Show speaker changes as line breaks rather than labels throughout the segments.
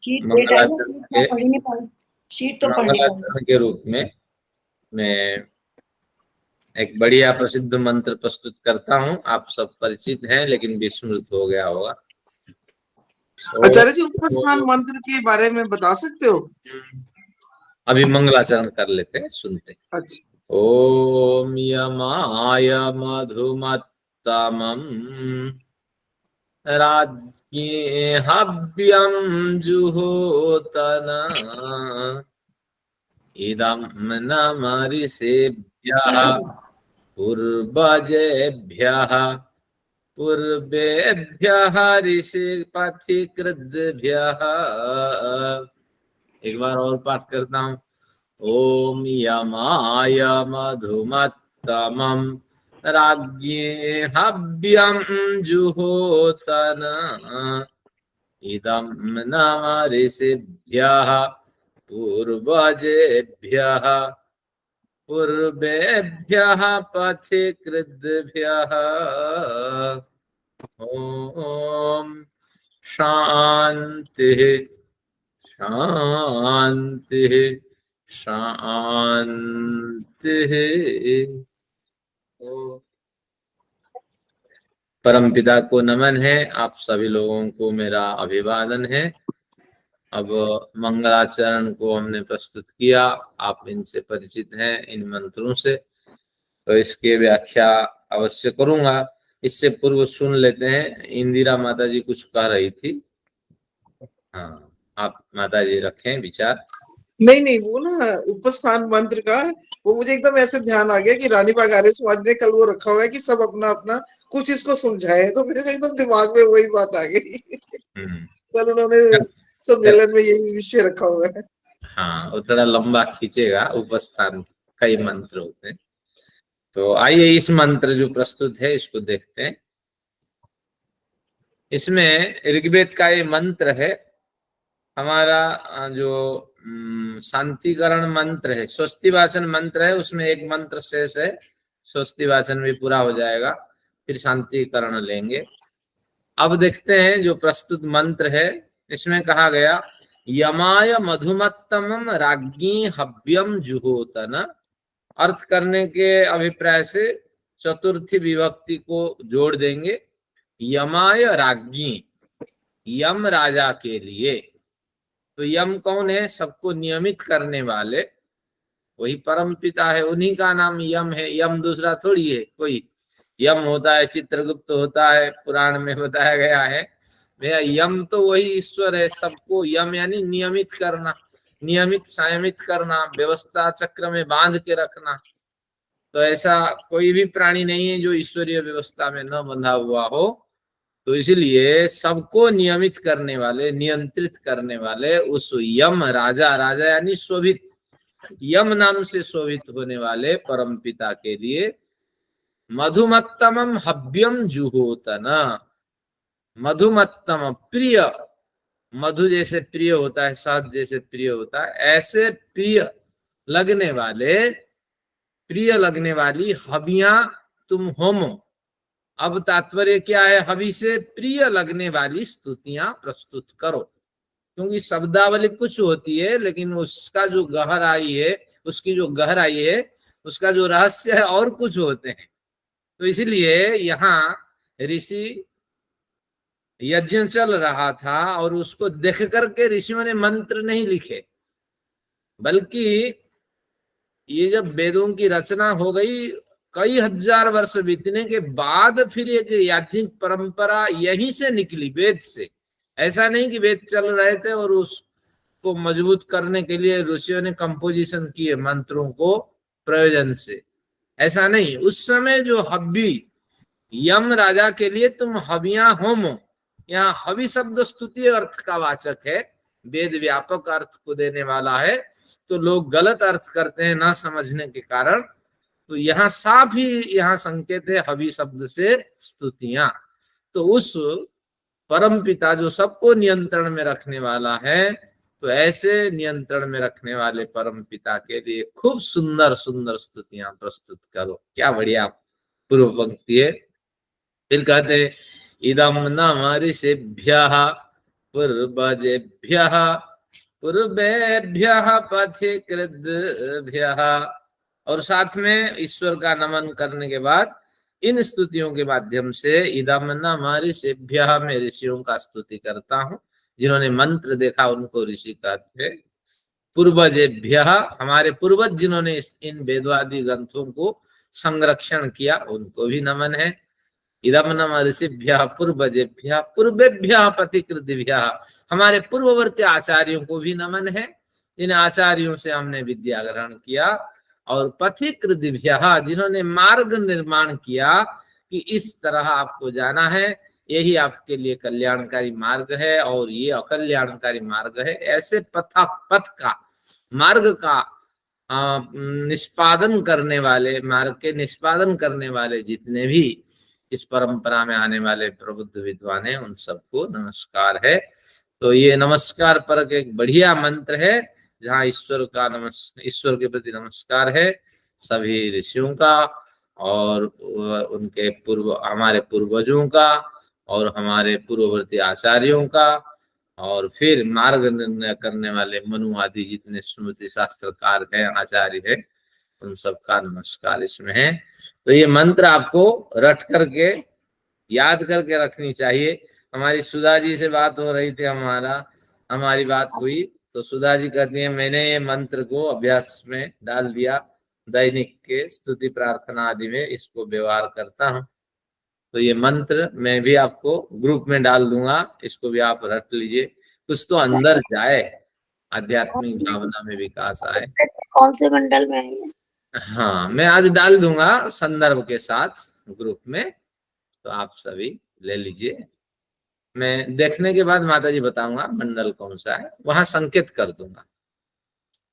Sheet date आएगा,
मंगलाचरण
sheet तो पढ़ नहीं पाऊंगी, शीट तो पढ़ नहीं पाऊंगी।
मंगलाचरण के रूप में मैं एक बढ़िया प्रसिद्ध मंत्र प्रस्तुत करता हूँ। आप सब परिचित हैं, लेकिन विस्मृत हो गया होगा।
आचार्य जी, उपस्थान मंत्र के बारे में बता सकते हो?
अभी मंगलाचरण कर लेते हैं, सुनते हैं।
अच्छा।
ओम यमाय मधुमत्तमम् राज्ञे हव्यं जुहोतन इदं न ऋषेभ्यः पूर्वजेभ्यः पूर्वेभ्यः ऋषिपथिकृद्भ्यः। एक बार और पाठ करता हूँ। ओम यमाय मधुमत्तमम् राज्ञे हव्यं जुहोतन इदं न ऋषिभ्यः पूर्वजेभ्यः पूर्वेभ्यः पथिकृद्भ्यः। ओम शांति शांति शांति। परमपिता को नमन है, आप सभी लोगों को मेरा अभिवादन है। अब मंगलाचरण को हमने प्रस्तुत किया, आप इनसे परिचित हैं, इन मंत्रों से, तो इसकी व्याख्या अवश्य करूंगा। इससे पूर्व सुन लेते हैं, इंदिरा माता जी कुछ कह रही थी। हाँ, आप माता जी रखें विचार।
नहीं, वो ना उपस्थान मंत्र का, वो मुझे एकदम ऐसे ध्यान आ गया कि रानी बाग आर्य समाज ने कल वो रखा हुआ है कि सब अपना अपना कुछ इसको समझाए, तो मेरे को एकदम दिमाग में वही बात आ गई। कल उन्होंने सम्मेलन में यही विषय रखा हुआ है।
हाँ, वो थोड़ा लंबा खींचेगा, उपस्थान कई मंत्र होते हैं। तो आइए इस मंत्र जो प्रस्तुत है इसको देखते हैं। इसमें ऋग्वेद का ये मंत्र है। हमारा जो शांतिकरण मंत्र है, स्वस्ति वाचन मंत्र है, उसमें एक मंत्र शेष है, स्वस्ति वाचन भी पूरा हो जाएगा, फिर शांतिकरण लेंगे। अब देखते हैं जो प्रस्तुत मंत्र है, इसमें कहा गया यमाय मधुमत्तमम् राज्ञी हव्यम जुहोतन। अर्थ करने के अभिप्राय से चतुर्थी विभक्ति को जोड़ देंगे। यमाय राज्ञी, यम राजा के लिए। तो यम कौन है? सबको नियमित करने वाले, वही परम पिता है, उन्हीं का नाम यम है। यम दूसरा थोड़ी है कोई। यम होता है, चित्रगुप्त होता है, पुराण में बताया गया है। भैया यम तो वही ईश्वर है। सबको यम यानी नियमित करना, नियमित संयमित करना, व्यवस्था चक्र में बांध के रखना। तो ऐसा कोई भी प्राणी नहीं है जो ईश्वरीय व्यवस्था में न बंधा हुआ हो। तो इसलिए सबको नियमित करने वाले, नियंत्रित करने वाले उस यम राजा, राजा यानी शोभित, यम नाम से शोभित होने वाले परम पिता के लिए मधुमत्तमम् हव्यम जुहोतन। मधुमत्तम, प्रिय, मधु जैसे प्रिय होता है, शहद जैसे प्रिय होता है, ऐसे प्रिय लगने वाले, प्रिय लगने वाली हवियां तुम होमो। अब तात्पर्य क्या है? हवि से प्रिय लगने वाली स्तुतियां प्रस्तुत करो। क्योंकि शब्दावली कुछ होती है, लेकिन उसका जो गहराई है, उसकी जो गहराई है, उसका जो रहस्य है, और कुछ होते हैं। तो इसलिए यहाँ ऋषि यज्ञ चल रहा था और उसको देख करके ऋषियों ने मंत्र नहीं लिखे, बल्कि ये जब वेदों की रचना हो गई, कई हजार वर्ष बीतने के बाद फिर एक याज्ञिक परंपरा यहीं से निकली, वेद से। ऐसा नहीं कि वेद चल रहे थे और उसको मजबूत करने के लिए ऋषियों ने कंपोजिशन किए मंत्रों को प्रयोजन से, ऐसा नहीं। उस समय जो हव्वी, यम राजा के लिए तुम हवियां होमो, यहाँ हवि शब्द स्तुति अर्थ का वाचक है, वेद व्यापक अर्थ को देने वाला है। तो लोग गलत अर्थ करते हैं ना समझने के कारण। तो यहाँ साफ ही यहाँ संकेत है हवि शब्द से स्तुतियां। तो उस परम पिता जो सबको नियंत्रण में रखने वाला है, तो ऐसे नियंत्रण में रखने वाले परम पिता के लिए खूब सुंदर सुंदर स्तुतियां प्रस्तुत करो। क्या बढ़िया पूर्व पंक्ति है। फिर कहते हैं इदम न ऋषिभ्यः पूर्वजेभ्यः पूर्वेभ्यः पथिकृद्भ्यः। और साथ में ईश्वर का नमन करने के बाद इन स्तुतियों के माध्यम से इदम नमः ऋषिभ्यः, मैं ऋषियों का स्तुति करता हूँ। जिन्होंने मंत्र देखा उनको ऋषि कहते हैं। पूर्वजेभ्यः, हमारे पूर्वज जिन्होंने इन वेदवादी ग्रंथों को संरक्षण किया उनको भी नमन है। इदम नमः ऋषिभ्यः पूर्वजेभ्यः पूर्वेभ्यः पथिकृद्भ्यः, हमारे पूर्ववर्ती आचार्यों को भी नमन है। इन आचार्यों से हमने विद्या ग्रहण किया। और पथिकृद्भ्यः, जिन्होंने मार्ग निर्माण किया कि इस तरह आपको जाना है, यही आपके लिए कल्याणकारी मार्ग है और ये अकल्याणकारी मार्ग है। ऐसे पथ का, मार्ग का निष्पादन करने वाले, मार्ग के निष्पादन करने वाले जितने भी इस परंपरा में आने वाले प्रबुद्ध विद्वान हैं, उन सबको नमस्कार है। तो ये नमस्कार पर एक बढ़िया मंत्र है, जहाँ ईश्वर के प्रति नमस्कार है, सभी ऋषियों का और उनके हमारे पूर्वजों का और हमारे पूर्ववर्ती आचार्यों का, और फिर मार्ग निर्णय करने वाले मनु आदि जितने स्मृति शास्त्रकार हैं, आचार्य है, उन सबका नमस्कार इसमें है। तो ये मंत्र आपको रट करके याद करके रखनी चाहिए। हमारी सुधा जी से बात हो रही थी, हमारी बात हुई तो सुधा जी कहती है मैंने ये मंत्र को अभ्यास में डाल दिया, दैनिक के स्तुति प्रार्थना आदि में इसको व्यवहार करता हूँ। तो ये मंत्र मैं भी आपको ग्रुप में डाल दूंगा, इसको भी आप रट लीजिए, कुछ तो अंदर जाए, आध्यात्मिक भावना में विकास आए।
कौन से मंडल में है?
हाँ, मैं आज डाल दूंगा संदर्भ के साथ ग्रुप में, तो आप सभी ले लीजिए। मैं देखने के बाद माता जी बताऊंगा मंडल कौन सा है, वहां संकेत कर दूंगा।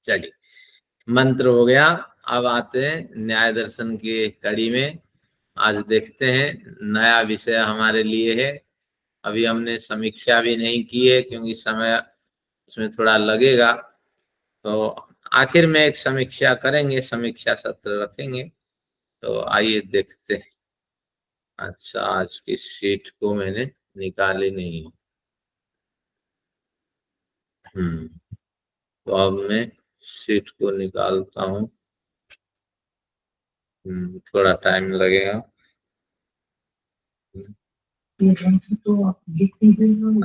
चलिए, मंत्र हो गया। अब आते हैं न्याय दर्शन की कड़ी में। आज देखते हैं, नया विषय हमारे लिए है। अभी हमने समीक्षा भी नहीं की है क्योंकि समय उसमें थोड़ा लगेगा, तो आखिर में एक समीक्षा करेंगे, समीक्षा सत्र रखेंगे। तो आइए देखते हैं। अच्छा, आज की शीट को मैंने निकाली नहीं। तो अब मैं शीट को निकालता हूँ। थोड़ा टाइम लगेगा।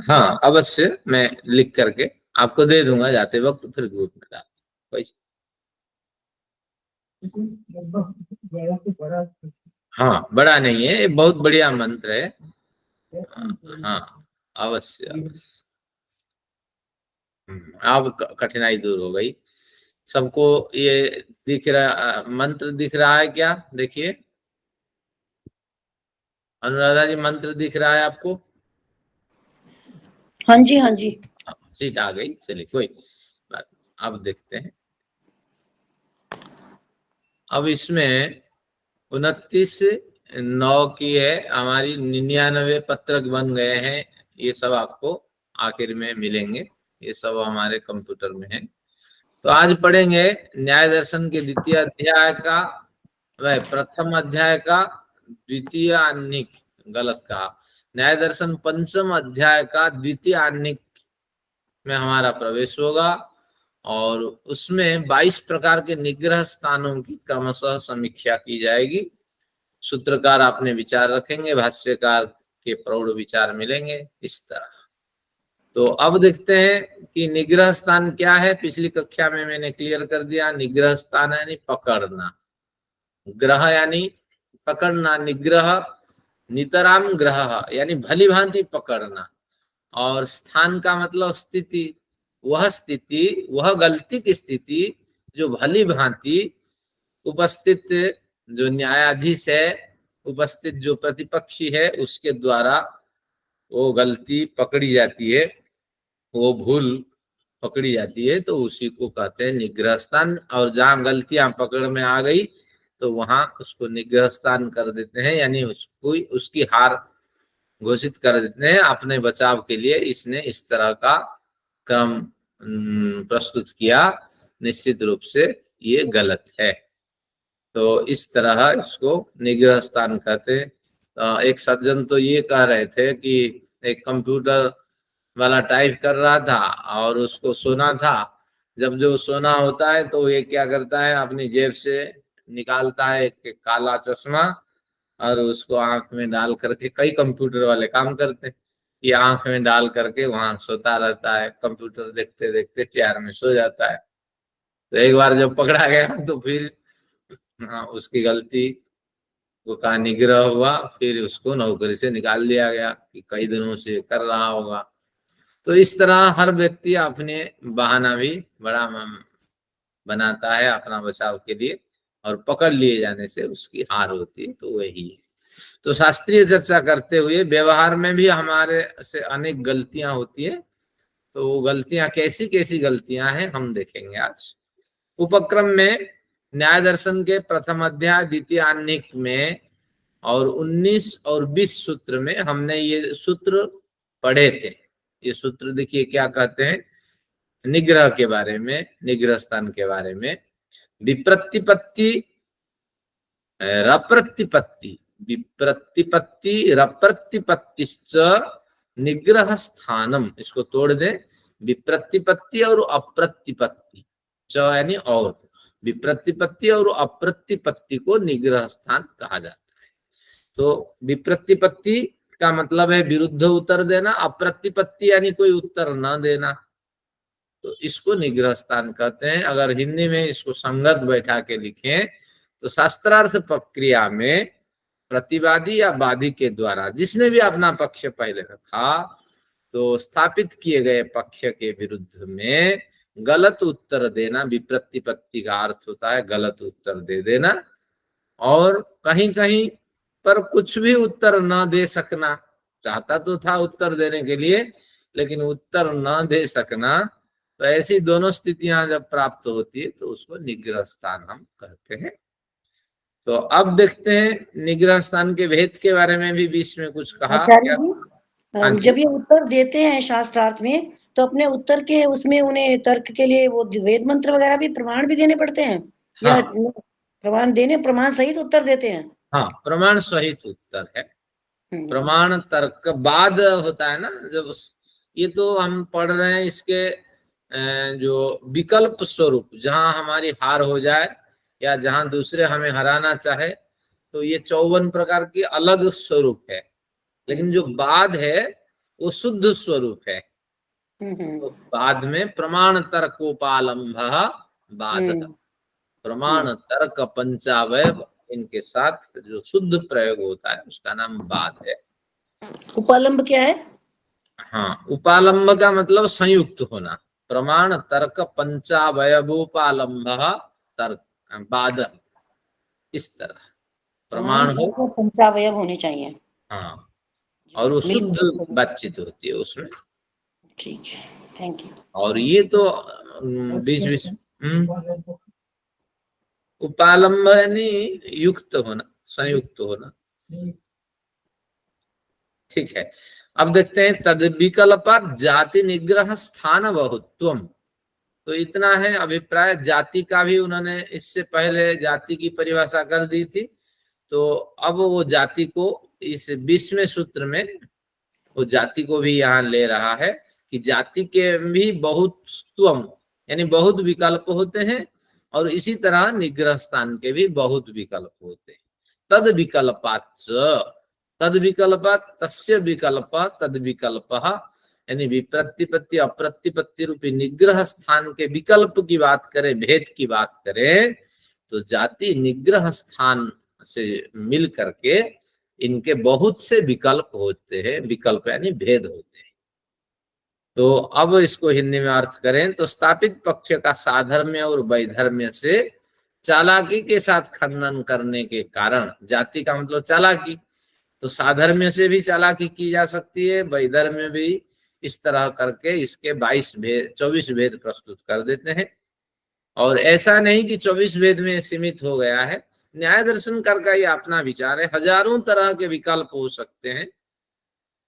हाँ, अवश्य मैं लिख करके आपको दे दूंगा जाते वक्त, फिर ग्रुप में डाल कोई। हाँ, बड़ा नहीं है, बहुत बढ़िया मंत्र है। हाँ, अवश्य अवश्य। अब कठिनाई दूर हो गई। सबको ये दिख रहा, मंत्र दिख रहा है क्या? देखिए अनुराधा जी, मंत्र दिख रहा है आपको?
हाँ जी, हाँ जी।
सीट आ गई, चलिए कोई बात। अब देखते हैं। अब इसमें 29/9 की है हमारी, 99 पत्रक बन गए हैं। ये सब आपको आखिर में मिलेंगे, ये सब हमारे कंप्यूटर में है। तो आज पढ़ेंगे न्याय दर्शन के द्वितीय अध्याय का, वह प्रथम अध्याय का द्वितीय आनिक, गलत कहा, न्याय दर्शन पंचम अध्याय का द्वितीय आनिक में हमारा प्रवेश होगा। और उसमें 22 प्रकार के निग्रह स्थानों की क्रमशः समीक्षा की जाएगी। सूत्रकार अपने विचार रखेंगे, भाष्यकार के प्रौढ़ विचार मिलेंगे, इस तरह। तो अब देखते हैं कि निग्रह स्थान क्या है। पिछली कक्षा में मैंने क्लियर कर दिया, निग्रह स्थान यानी पकड़ना, ग्रह यानी पकड़ना, निग्रह नितराम ग्रह यानी भली भांति पकड़ना, और स्थान का मतलब स्थिति, वह स्थिति, वह गलती की स्थिति जो भली भांति उपस्थित जो न्यायाधीश है, उपस्थित जो प्रतिपक्षी है, उसके द्वारा वो गलती पकड़ी जाती है, वो भूल पकड़ी जाती है, तो उसी को कहते हैं निग्रह स्थान। और जहां गलतियां पकड़ में आ गई तो वहां उसको निग्रह स्थान कर देते हैं, यानी उसको उसकी हार घोषित कर देते हैं अपने बचाव के लिए। इसने इस तरह का क्रम प्रस्तुत किया, निश्चित रूप से ये गलत है। तो इस तरह इसको निग्रह स्थान कहते हैं। एक सज्जन तो ये कह रहे थे कि एक कंप्यूटर वाला टाइप कर रहा था और उसको सोना था। जब जो सोना होता है तो ये क्या करता है, अपनी जेब से निकालता है एक काला चश्मा और उसको आंख में डाल करके, कई कंप्यूटर वाले काम करते हैं, ये आंख में डाल करके वहां सोता रहता है, कंप्यूटर देखते देखते चेयर में सो जाता है। तो एक बार जब पकड़ा गया तो फिर उसकी गलती को का निग्रह हुआ, फिर उसको नौकरी से निकाल दिया गया कि कई दिनों से कर रहा होगा। तो इस तरह हर व्यक्ति अपने बहाना भी बड़ा बनाता है अपना बचाव के लिए, और पकड़ लिए जाने से उसकी हार होती है। तो वही है। तो शास्त्रीय चर्चा करते हुए व्यवहार में भी हमारे से अनेक गलतियां होती है। तो वो गलतियां कैसी कैसी गलतियां हैं हम देखेंगे आज। उपक्रम में न्याय दर्शन के प्रथम अध्याय द्वितीय आह्निक में और 19 और 20 सूत्र में हमने ये सूत्र पढ़े थे। ये सूत्र देखिए क्या कहते हैं, निग्रह के बारे में, निग्रह स्थान के बारे में। विप्रतिपत्ति रप्रतिपत्ति, विप्रतिपत्ति रप्रतिपत्तिश्च निग्रह स्थानम, इसको तोड़ दें, विप्रतिपत्ति और अप्रतिपत्ति, च यानी और, विप्रतिपत्ति और अप्रतिपत्ति को निग्रह स्थान कहा जाता है। तो विप्रतिपत्ति का मतलब है विरुद्ध उत्तर देना, अप्रतिपत्ति यानी कोई उत्तर न देना, तो इसको निग्रह स्थान कहते हैं। अगर हिंदी में इसको संगत बैठा के लिखें तो शास्त्रार्थ प्रक्रिया में प्रतिवादी या वादी के द्वारा जिसने भी अपना पक्ष पहले रखा तो स्थापित किए गए पक्ष के विरुद्ध में गलत उत्तर देना, विप्रतिपत्ति का अर्थ होता है गलत उत्तर दे देना। और कहीं कहीं पर कुछ भी उत्तर न दे सकना, चाहता तो था उत्तर देने के लिए लेकिन उत्तर न दे सकना, तो ऐसी दोनों स्थितियां जब प्राप्त होती है तो उसको निग्रह स्थान हम कहते हैं। तो अब देखते हैं निग्रह स्थान के भेद के बारे में भी बीच में कुछ कहा।
आचार्य जी,
हाँ जी।
जब ये उत्तर देते हैं शास्त्रार्थ में तो अपने उत्तर के उसमें उन्हें तर्क के लिए वो वेद मंत्र वगैरह भी प्रमाण भी देने पड़ते हैं या
हाँ।
प्रमाण सहित उत्तर देते हैं?
हाँ, प्रमाण सहित उत्तर है। प्रमाण तर्क बाद होता है ना, जब ये तो हम पढ़ रहे हैं इसके जो विकल्प स्वरूप, जहां हमारी हार हो जाए या जहां दूसरे हमें हराना चाहे, तो ये 54 प्रकार की अलग स्वरूप है। लेकिन जो बाद है वो शुद्ध स्वरूप है। तो बाद में प्रमाण तर्कोपालंभ बाद, प्रमाण तर्क पंचावय, इनके साथ जो शुद्ध प्रयोग होता है उसका नाम बाद है।
उपालंब क्या है?
हाँ, उपालंब का मतलब संयुक्त होना। प्रमाण तर्क पंचावयवोपालंभ तर्क बाद, इस तरह प्रमाण हो,
पंचावयव होने चाहिए।
हाँ, और वो शुद्ध बातचीत होती है उसमें।
ठीक है, थैंक यू।
और ये तो बीच बीच उपालंब यानी युक्त होना, संयुक्त होना। ठीक है, अब देखते हैं तद विकल्प जाति निग्रह स्थान बहुत्वम। तो इतना है अभिप्राय। जाति का भी उन्होंने इससे पहले जाति की परिभाषा कर दी थी, तो अब वो जाति को इस 20वें सूत्र में वो जाति को भी यहाँ ले रहा है कि जाति के भी बहुत्वम यानी बहुत विकल्प होते हैं, और इसी तरह निग्रह स्थान के भी बहुत विकल्प होते हैं। तद विकल्पाच, तद विकल्प, तस्य विकल्प, तद विकल्प, यानी विप्रतिपत्ति अप्रतिपत्ति रूपी निग्रह स्थान के विकल्प की बात करें, भेद की बात करें, तो जाति निग्रह स्थान से मिल करके इनके बहुत से विकल्प होते हैं। विकल्प यानी भेद होते हैं। तो अब इसको हिंदी में अर्थ करें तो स्थापित पक्ष का साधर्म्य और वैधर्म्य से चालाकी के साथ खंडन करने के कारण, जाति का मतलब चालाकी, तो साधर्म्य से भी चालाकी की जा सकती है, वैधर्म्य भी, इस तरह करके इसके 24 भेद प्रस्तुत कर देते हैं। और ऐसा नहीं कि 24 भेद में सीमित हो गया है, न्याय दर्शन कर का ये अपना विचार है, हजारों तरह के विकल्प हो सकते हैं।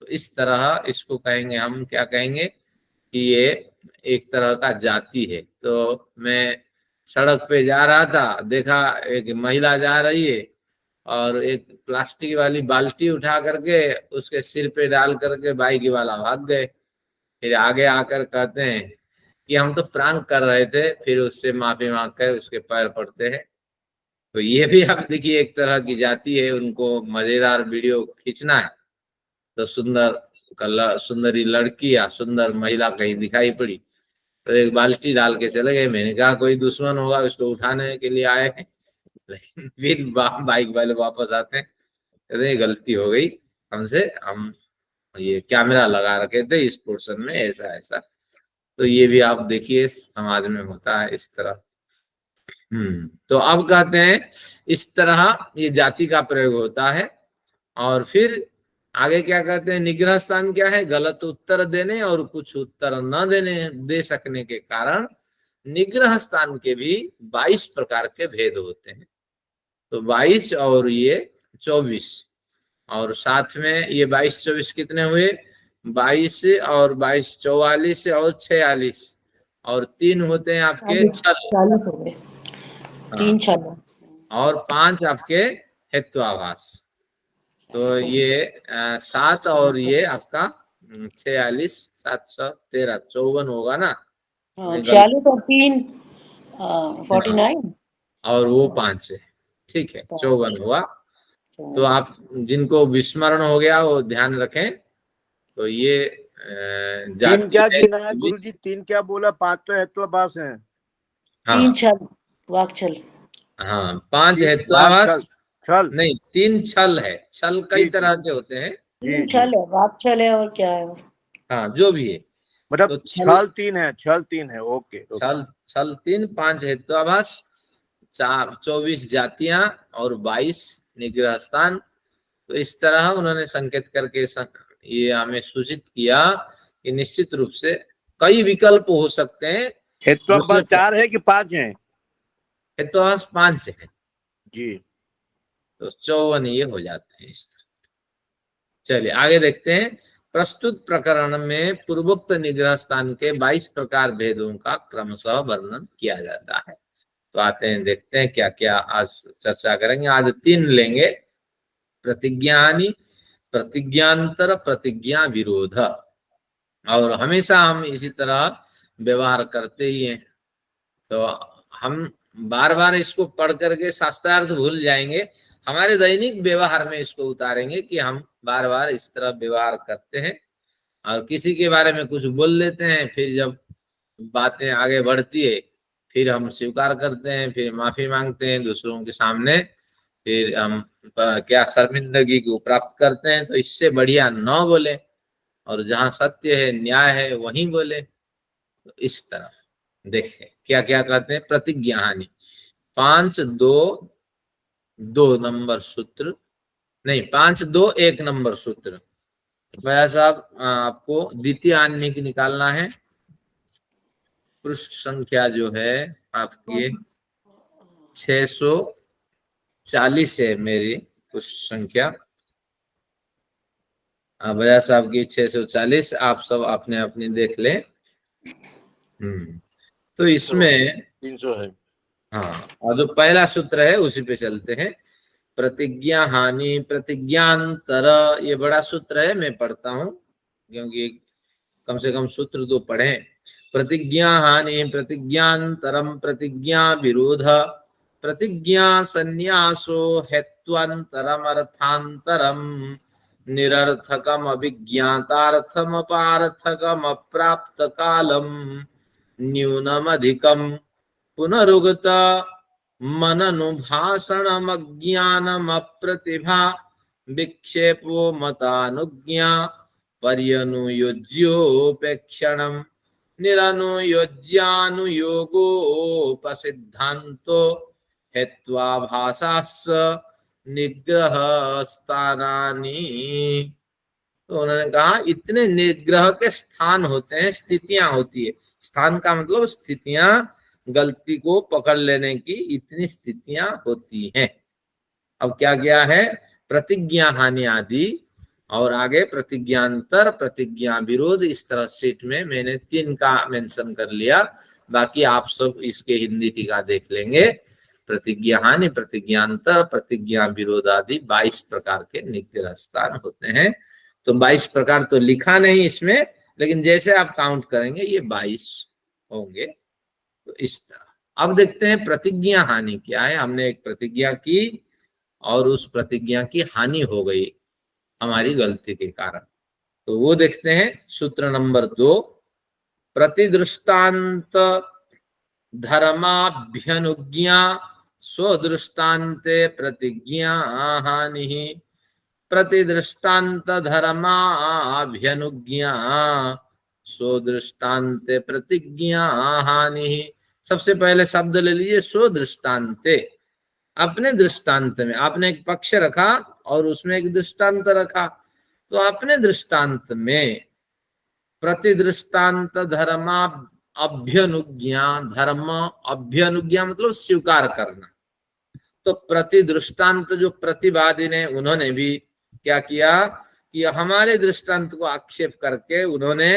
तो इस तरह इसको कहेंगे हम, क्या कहेंगे कि ये एक तरह का जाति है। तो मैं सड़क पे जा रहा था, देखा एक महिला जा रही है और एक प्लास्टिक वाली बाल्टी उठा करके उसके सिर पे डाल करके बाइक वाला भाग गए। फिर आगे आकर कहते हैं कि हम तो प्रांग कर रहे थे, फिर उससे माफी मांग कर उसके पैर पड़ते हैं। तो ये भी आप देखिए एक तरह की जाति है, उनको मजेदार वीडियो खींचना है तो सुंदरी लड़की या सुंदर महिला कहीं दिखाई पड़ी तो एक बाल्टी डाल के चले गए। मैंने कहा कोई दुश्मन होगा उसको उठाने के लिए आए हैं, लेकिन फिर बाइक वाले वापस आते हैं, कहते हैं गलती हो गई हमसे, हम ये कैमरा लगा रखे थे इस पोर्शन में, ऐसा ऐसा। तो ये भी आप देखिए समाज में होता है इस तरह। तो अब कहते हैं इस तरह ये जाति का प्रयोग होता है। और फिर आगे क्या कहते हैं, निग्रह स्थान क्या है, गलत उत्तर देने और कुछ उत्तर न दे सकने के कारण निग्रह स्थान के भी 22 प्रकार के भेद होते हैं। तो 22 और ये 24, और साथ में ये 22-24 कितने हुए, 22 और 22 44 और 46, और 3 होते हैं आपके छल,
40 हो गए, 3 छल,
और 5 आपके हेत्वाभास। तो ये 7 और ये आपका 46, 713, 54 होगा ना।
46 और 3 49,
और वो 5 है, ठीक है 54 हुआ। तो आप जिनको विस्मरण हो गया वो ध्यान रखें। तो ये
3 क्या गिना है गुरुजी, 3 क्या बोला, 5 तो हेत्वाभास है।
हाँ
3 छल, वाक छल।
हाँ 5 हेत्वाभास
छल
नहीं, 3 छल है, छल कई तरह के होते हैं।
3 छल है, वाक छल है, और क्या है?
हाँ जो भी है,
मतलब
तो
छल 3 है, छल 3 है, ओके।
छल 3, 5 हेत्वाभास, 24 जातियां और 22 निग्रह स्थान। तो इस तरह उन्होंने संकेत करके ये हमें सूचित किया कि निश्चित रूप से कई विकल्प हो सकते हैं।
हेत्वाभास 4 है कि 5 है?
हेत्वाभास 5 है
जी,
तो 54 ये हो जाते हैं इस तरह। चलिए आगे देखते हैं। प्रस्तुत प्रकरण में पूर्वोक्त निग्रह स्थान के 22 प्रकार भेदों का क्रमशः वर्णन किया जाता है। तो आते हैं देखते हैं क्या क्या आज चर्चा करेंगे। आज 3 लेंगे, प्रतिज्ञानी, प्रतिज्ञांतर, प्रतिज्ञा विरोध। और हमेशा हम इसी तरह व्यवहार करते ही हैं, तो हम बार बार इसको पढ़ करके शास्त्रार्थ भूल जाएंगे, हमारे दैनिक व्यवहार में इसको उतारेंगे कि हम बार बार इस तरह व्यवहार करते हैं और किसी के बारे में कुछ बोल देते हैं, फिर जब बातें आगे बढ़ती है फिर हम स्वीकार करते हैं, फिर माफी मांगते हैं दूसरों के सामने, फिर हम क्या शर्मिंदगी को प्राप्त करते हैं। तो इससे बढ़िया न बोले, और जहाँ सत्य है न्याय है वहीं बोले। तो इस तरह देखें क्या क्या कहते हैं। प्रतिज्ञा हानि 5-2-2 नंबर सूत्र, नहीं 5-2-1 नंबर सूत्र। भैया साहब आपको द्वितीय आणनिक निकालना है। पृष्ठ संख्या जो है आपकी 640 है, मेरी पृष्ठ संख्या भैया साहब की 640, आप सब अपने अपनी देख लें। तो इसमें
300 है।
हाँ, और जो पहला सूत्र है उसी पे चलते हैं। प्रतिज्ञा हानि, प्रतिज्ञांतर, ये बड़ा सूत्र है, मैं पढ़ता हूँ क्योंकि कम से कम सूत्र तो पढ़े। प्रतिज्ञा हानि, प्रतिज्ञांतरम, प्रतिज्ञा विरोध, प्रतिज्ञा संन्यासो हेत्वांतरम अर्थांतरम, निरर्थकम अभिज्ञातार्थम अपार्थकम अप्राप्त कालम, न्यूनम अधिकम, पुनरुगत मननुभाषणम अज्ञानम अप्रतिभा, विक्षेपो मतानुज्ञा, पर्यनुयोज्योपेक्षणम, निरनुयोज्यानुयोगोपसिद्धान्तो, हेत्वाभासास्स निग्रह स्थानानि। तो उन्होंने कहा इतने निग्रह के स्थान होते हैं, स्थितियां होती है। स्थान का मतलब स्थितियां, गलती को पकड़ लेने की इतनी स्थितियां होती हैं। अब क्या क्या है, प्रतिज्ञा हानि आदि, और आगे प्रतिज्ञांतर, प्रतिज्ञा विरोध। इस तरह सीट में मैंने 3 का मेंशन कर लिया, बाकी आप सब इसके हिंदी टीका देख लेंगे। प्रतिज्ञा हानि, प्रतिज्ञांतर, प्रतिज्ञा विरोध आदि 22 प्रकार के निग्रह स्थान होते हैं। तो 22 प्रकार तो लिखा नहीं इसमें, लेकिन जैसे आप काउंट करेंगे ये 22 होंगे। तो इस तरह अब देखते हैं प्रतिज्ञा हानि क्या है। हमने एक प्रतिज्ञा की और उस प्रतिज्ञा की हानि हो गई हमारी गलती के कारण। तो वो देखते हैं सूत्र नंबर 2, प्रतिदृष्टांत धर्माभ्यनुज्ञा स्वदृष्टान्ते प्रतिज्ञा हानि। प्रतिदृष्टान्त धर्माभ्यनुज्ञा स्वदृष्टान्ते प्रतिज्ञा हानि। सबसे पहले शब्द ले लीजिए स्वदृष्टान्ते। अपने दृष्टांत में आपने एक पक्ष रखा और उसमें एक दृष्टांत रखा। तो अपने दृष्टांत में प्रतिदृष्टांत धर्मा अभ्यनुज्ञा, धर्म अभ्यनुज्ञा मतलब स्वीकार करना। तो प्रतिदृष्टांत जो प्रतिवादी ने उन्होंने भी क्या किया कि हमारे दृष्टांत को आक्षेप करके उन्होंने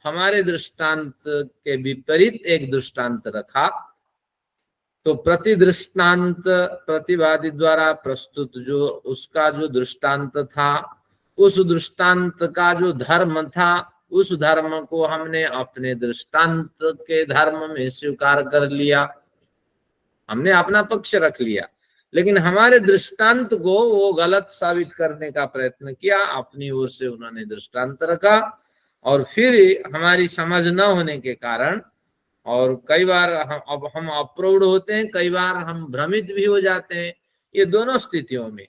हमारे दृष्टांत के विपरीत एक दृष्टांत रखा। तो प्रतिदृष्टांत प्रतिवादी द्वारा प्रस्तुत जो उसका जो दृष्टांत था, उस दृष्टांत का जो धर्म था, उस धर्म को हमने अपने दृष्टांत के धर्म में स्वीकार कर लिया। हमने अपना पक्ष रख लिया, लेकिन हमारे दृष्टांत को वो गलत साबित करने का प्रयत्न किया। अपनी ओर से उन्होंने दृष्टांत रखा और फिर हमारी समझ न होने के कारण, और कई बार हम अप्रूव्ड होते हैं, कई बार हम भ्रमित भी हो जाते हैं। ये दोनों स्थितियों में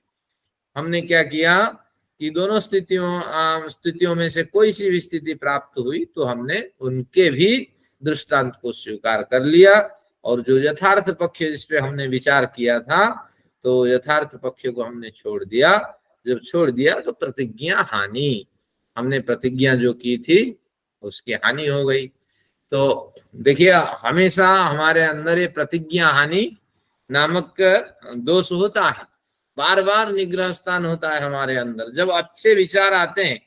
हमने क्या किया कि दोनों स्थितियों में से कोई सी भी स्थिति प्राप्त हुई तो हमने उनके भी दृष्टांत को स्वीकार कर लिया। और जो यथार्थ पक्ष जिस पे हमने विचार किया था, तो यथार्थ पक्ष को हमने छोड़ दिया। जब छोड़ दिया तो प्रतिज्ञा हानि, हमने प्रतिज्ञा जो की थी उसकी हानि हो गई। तो देखिए हमेशा हमारे अंदर ये प्रतिज्ञा हानि नामक दोष होता है, बार बार निग्रह स्थान होता है हमारे अंदर। जब अच्छे विचार आते हैं,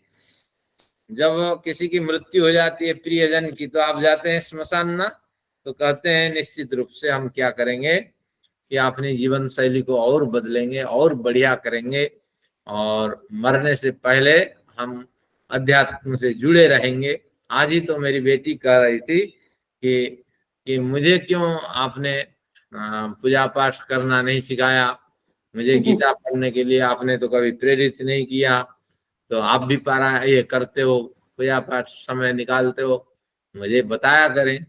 जब किसी की मृत्यु हो जाती है प्रियजन की, तो आप जाते हैं स्मशान ना, तो कहते हैं निश्चित रूप से हम क्या करेंगे कि अपनी जीवन शैली को और बदलेंगे और बढ़िया करेंगे, और मरने से पहले हम अध्यात्म से जुड़े रहेंगे। आज ही तो मेरी बेटी कह रही थी कि मुझे क्यों आपने पूजा पाठ करना नहीं सिखाया, मुझे गीता पढ़ने के लिए आपने तो कभी प्रेरित नहीं किया, तो आप भी पारा ये करते हो, पूजा पाठ समय निकालते हो, मुझे बताया करें।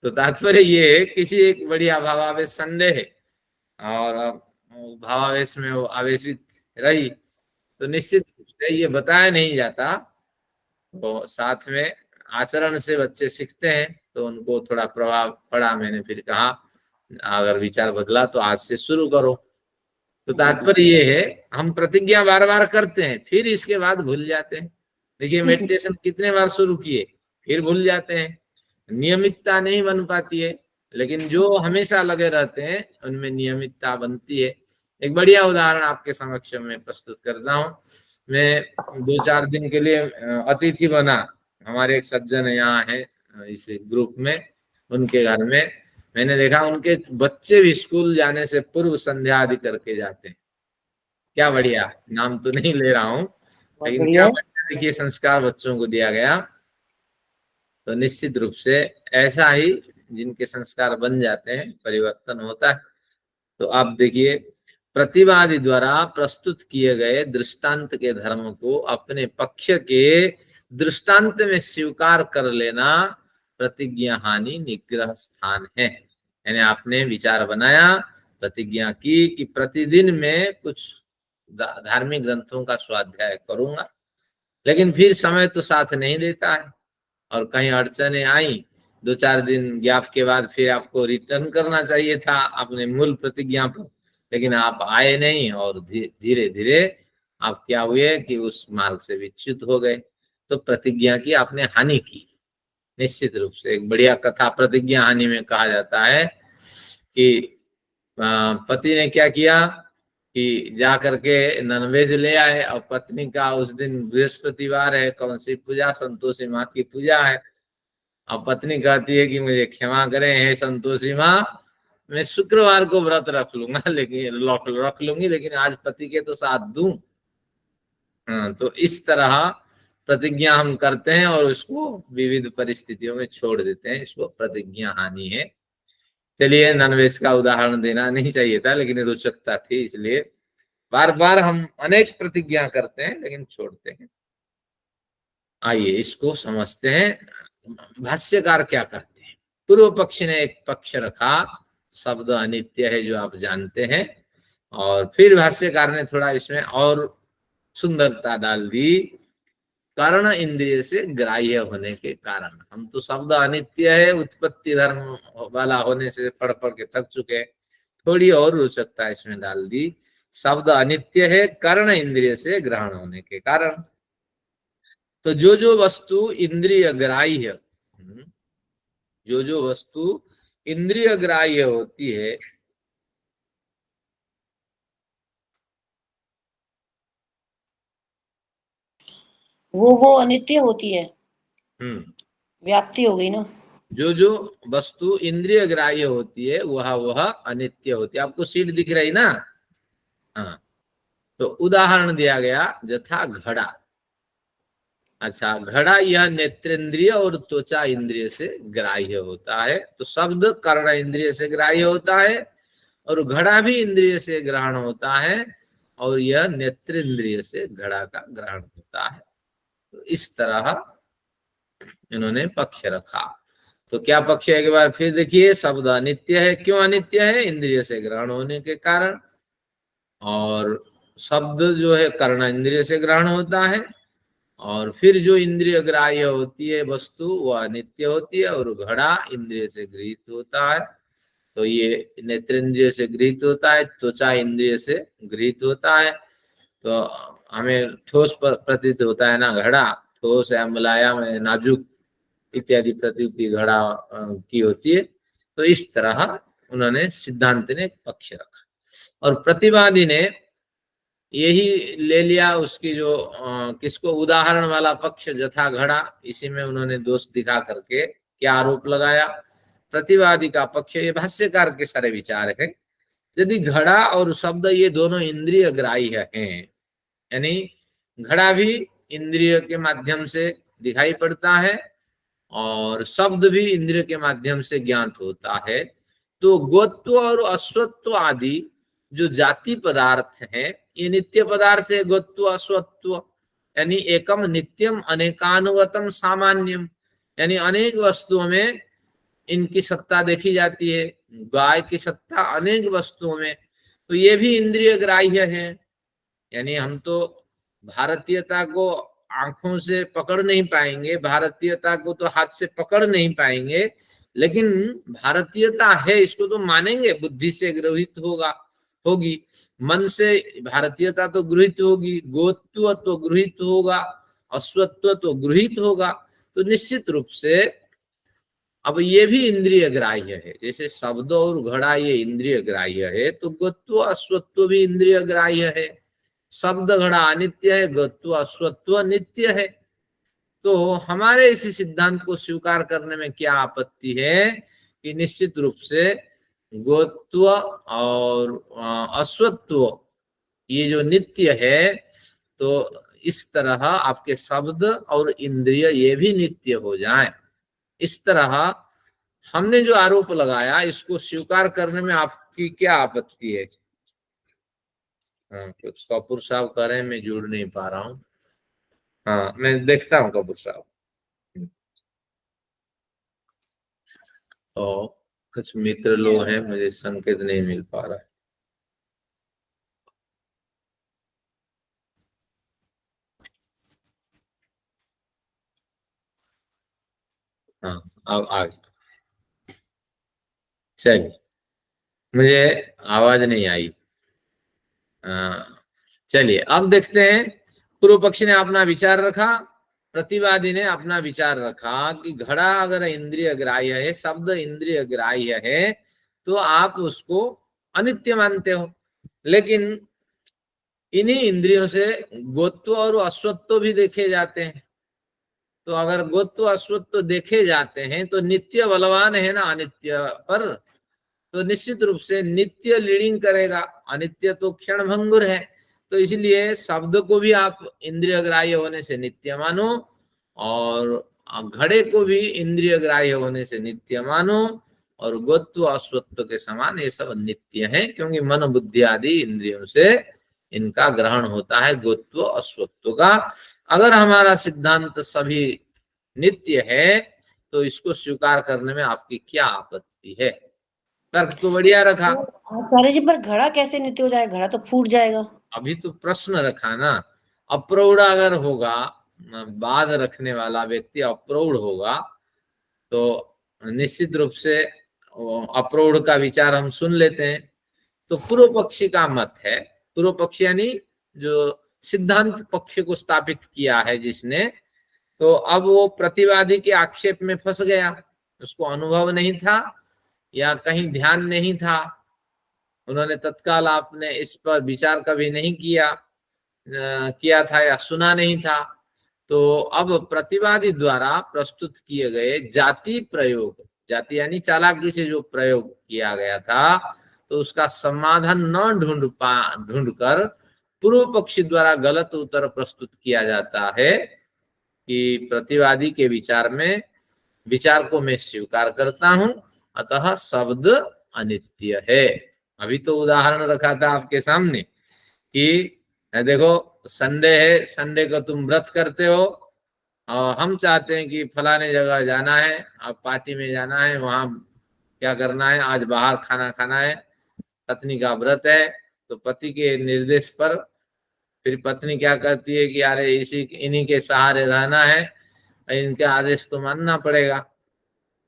तो तात्पर्य ये किसी एक बढ़िया भावावेश संदेह है और भावावेश में वो आवेशित रही, तो निश्चित रूप से ये बताया नहीं जाता। तो साथ में आचरण से बच्चे सीखते हैं, तो उनको थोड़ा प्रभाव पड़ा। मैंने फिर कहा अगर विचार बदला तो आज से शुरू करो। तो तात्पर्य ये है हम प्रतिज्ञा बार बार करते हैं, फिर इसके बाद भूल जाते हैं। देखिए मेडिटेशन कितने बार शुरू किए, फिर भूल जाते हैं। नियमितता नहीं बन पाती है, लेकिन जो हमेशा लगे रहते हैं उनमें नियमितता बनती है। एक बढ़िया उदाहरण आपके समक्ष में प्रस्तुत करता हूँ। मैं 2-4 दिन के लिए अतिथि बना, हमारे एक सज्जन यहाँ है इस ग्रुप में, उनके घर में। मैंने देखा उनके बच्चे भी स्कूल जाने से पूर्व संध्या आदि करके जाते हैं। क्या बढ़िया, नाम तो नहीं ले रहा हूँ, लेकिन क्या बढ़िया देखिए संस्कार बच्चों को दिया गया। तो निश्चित रूप से ऐसा ही जिनके संस्कार बन जाते हैं परिवर्तन होता है। तो आप देखिए प्रतिवादी द्वारा प्रस्तुत किए गए दृष्टांत के धर्म को अपने पक्ष के दृष्टांत में स्वीकार कर लेना प्रतिज्ञा हानि निग्रह स्थान है। यानी आपने विचार बनाया, प्रतिज्ञा की कि प्रतिदिन में कुछ धार्मिक ग्रंथों का स्वाध्याय करूंगा, लेकिन फिर समय तो साथ नहीं देता है और कहीं अड़चने आई, 2-4 दिन गैप के बाद फिर आपको रिटर्न करना चाहिए था अपने मूल प्रतिज्ञा पर, लेकिन आप आए नहीं और धीरे धीरे आप क्या हुए कि उस मार्ग से विच्युत हो गए। तो प्रतिज्ञा की आपने हानि की। निश्चित रूप से एक बढ़िया कथा प्रतिज्ञा हानि में कहा जाता है कि पति ने क्या किया कि जा करके नॉनवेज ले आए, और पत्नी का उस दिन बृहस्पतिवार है, कौन सी पूजा, संतोषी माँ की पूजा है। और पत्नी कहती है कि मुझे क्षमा करें हे संतोषी माँ, मैं शुक्रवार को व्रत रख लूंगा, लेकिन रख लूंगी, लेकिन आज पति के तो साथ दूं। तो इस तरह प्रतिज्ञा हम करते हैं और उसको विविध परिस्थितियों में छोड़ देते हैं, इसको प्रतिज्ञा हानि है। चलिए, नॉनवेज का उदाहरण देना नहीं चाहिए था, लेकिन रोचकता थी, इसलिए बार बार हम अनेक प्रतिज्ञा करते हैं लेकिन छोड़ते हैं। आइए इसको समझते हैं, भाष्यकार क्या कहते हैं। पूर्व पक्षी ने एक पक्ष रखा, शब्द अनित्य है जो आप जानते हैं, और फिर भाष्यकार ने थोड़ा इसमें और सुंदरता डाल दी, कारण इंद्रिय से ग्राह्य होने के कारण। हम तो शब्द अनित्य है उत्पत्ति धर्म वाला होने से पढ़ पढ़ के थक चुके हैं, थोड़ी और रोचकता इसमें डाल दी, शब्द अनित्य है कारण इंद्रिय से ग्रहण होने के कारण। तो जो वस्तु इंद्रिय ग्राह्य, जो वस्तु इंद्रिय ग्राह्य होती है,
वो अनित्य होती है। व्याप्ति हो गई ना।
जो वस्तु इंद्रिय ग्राह्य होती है वह अनित्य होती है। आपको सीट दिख रही ना? हाँ, तो उदाहरण दिया गया यथा घड़ा। अच्छा, घड़ा यह नेत्रेंद्रिय और त्वचा इंद्रिय से ग्राह्य होता है। तो शब्द कर्ण इंद्रिय से ग्राह्य होता है और घड़ा भी इंद्रिय से ग्रहण होता है, और यह नेत्रेंद्रिय से घड़ा का ग्रहण होता है। तो इस तरह इन्होंने पक्ष रखा। तो क्या पक्ष है, एक बार फिर देखिए। शब्द अनित्य है। क्यों अनित्य है? इंद्रिय से ग्रहण होने के कारण। और शब्द जो है कर्ण इंद्रिय से ग्रहण होता है, और फिर जो इंद्रिय ग्राह्य होती है वस्तु वह अनित्य होती है, और घड़ा इंद्रिय से गृहीत होता है। तो ये नेत्रेंद्रिय से गृहीत होता है, त्वचा इंद्रिय से गृहीत होता है। तो हमें ठोस प्रतीत होता है ना, घड़ा ठोस है, मुलायम है, नाजुक इत्यादि प्रतीति घड़ा की होती है। तो इस तरह उन्होंने सिद्धांत ने पक्ष रखा, और प्रतिवादी ने यही ले लिया उसकी जो किसको उदाहरण वाला पक्ष यथा घड़ा, इसी में उन्होंने दोष दिखा करके क्या आरोप लगाया। प्रतिवादी का पक्ष, ये भाष्यकार के सारे विचार है, यदि घड़ा और शब्द ये दोनों इंद्रिय ग्राह्य हैं, यानी घड़ा भी इंद्रिय के माध्यम से दिखाई पड़ता है और शब्द भी इंद्रिय के माध्यम से ज्ञात होता है, तो गोत्व और अश्वत्व आदि जो जाति पदार्थ है ये नित्य पदार्थ है। गोत्व अश्वत्व यानी एकम नित्यम अनेकानुगतम सामान्यम, यानी अनेक वस्तुओं में इनकी सत्ता देखी जाती है। गाय की सत्ता अनेक वस्तुओं में, तो ये भी इंद्रिय ग्राह्य है। यानी हम तो भारतीयता को आंखों से पकड़ नहीं पाएंगे, भारतीयता को तो हाथ से पकड़ नहीं पाएंगे, लेकिन भारतीयता है इसको तो मानेंगे, बुद्धि से गृहीत होगी, मन से भारतीयता तो गृहीत होगी, गोत्व तो गृहीत होगा, अश्वत्व तो गृहीत होगा। तो निश्चित रूप से अब ये भी इंद्रिय ग्राह्य है। जैसे शब्द और घड़ा ये इंद्रिय ग्राह्य है, तो गोत्व अश्वत्व भी इंद्रिय ग्राह्य है। शब्द घड़ा अनित्य है, गोत्व अश्वत्व नित्य है। तो हमारे इसी सिद्धांत को स्वीकार करने में क्या आपत्ति है कि निश्चित रूप से गोत्व और अश्वत्व ये जो नित्य है, तो इस तरह आपके शब्द और इंद्रिय ये भी नित्य हो जाएं। इस तरह हमने जो आरोप लगाया इसको स्वीकार करने में आपकी क्या आपत्ति है? हाँ, कुछ कपूर साहब कह रहे हैं, मैं जुड़ नहीं पा रहा हूँ। हाँ, मैं देखता हूँ कपूर साहब। तो कुछ मित्र लोग हैं, मुझे संकेत नहीं मिल पा रहा है। हाँ, अब आ गए। चलिए, मुझे आवाज नहीं आई। चलिए अब देखते हैं। पूर्व पक्षी ने अपना विचार रखा, प्रतिवादी ने अपना विचार रखा कि घड़ा अगर इंद्रिय ग्राह्य है, शब्द इंद्रिय ग्राह्य है, तो आप उसको अनित्य मानते हो। लेकिन इन्हीं इंद्रियों से गोत्व और अश्वत्व भी देखे जाते हैं। तो अगर गोत्व अश्वत्व देखे जाते हैं तो नित्य बलवान है ना अनित्य पर, तो निश्चित रूप से नित्य लीडिंग करेगा, अनित्य तो क्षण भंगुर है। तो इसलिए शब्द को भी आप इंद्रिय ग्राह्य होने से नित्य मानो और घड़े को भी इंद्रिय ग्राह्य होने से नित्य मानो और गोत्व अश्वत्व के समान ये सब नित्य है, क्योंकि मन बुद्धि आदि इंद्रियों से इनका ग्रहण होता है गोत्व अश्वत्व का। अगर हमारा सिद्धांत सभी नित्य है तो इसको स्वीकार करने में आपकी क्या आपत्ति है? तर्क तो बढ़िया रखा।
आचार्य जी, पर घड़ा कैसे नित्य हो जाएगा? घड़ा तो फूट जाएगा।
अभी तो प्रश्न रखा ना, अप्रौढ़ अगर होगा, बाद रखने वाला व्यक्ति अप्रौढ़ होगा तो निश्चित रूप से अप्रौढ़ का विचार हम सुन लेते हैं। तो पूर्व पक्षी का मत है, पूर्व पक्षी यानी जो सिद्धांत पक्ष को स्थापित किया है जिसने, तो अब वो प्रतिवादी के आक्षेप में फंस गया, उसको अनुभव नहीं था या कहीं ध्यान नहीं था, उन्होंने तत्काल आपने इस पर विचार कभी नहीं किया था या सुना नहीं था। तो अब प्रतिवादी द्वारा प्रस्तुत किए गए जाति प्रयोग, जाति यानी चालाकी से जो प्रयोग किया गया था, तो उसका समाधान न ढूंढकर पूर्व पक्षी द्वारा गलत उत्तर प्रस्तुत किया जाता है कि प्रतिवादी के विचार को मैं स्वीकार करता हूं, अतः शब्द अनित्य है। अभी तो उदाहरण रखा था आपके सामने कि देखो संडे है, संडे को तुम व्रत करते हो और हम चाहते हैं कि फलाने जगह जाना है, अब पार्टी में जाना है, वहां क्या करना है, आज बाहर खाना खाना है, पत्नी का व्रत है। तो पति के निर्देश पर फिर पत्नी क्या करती है कि अरे इन्हीं के सहारे रहना है, इनके आदेश तो मानना पड़ेगा,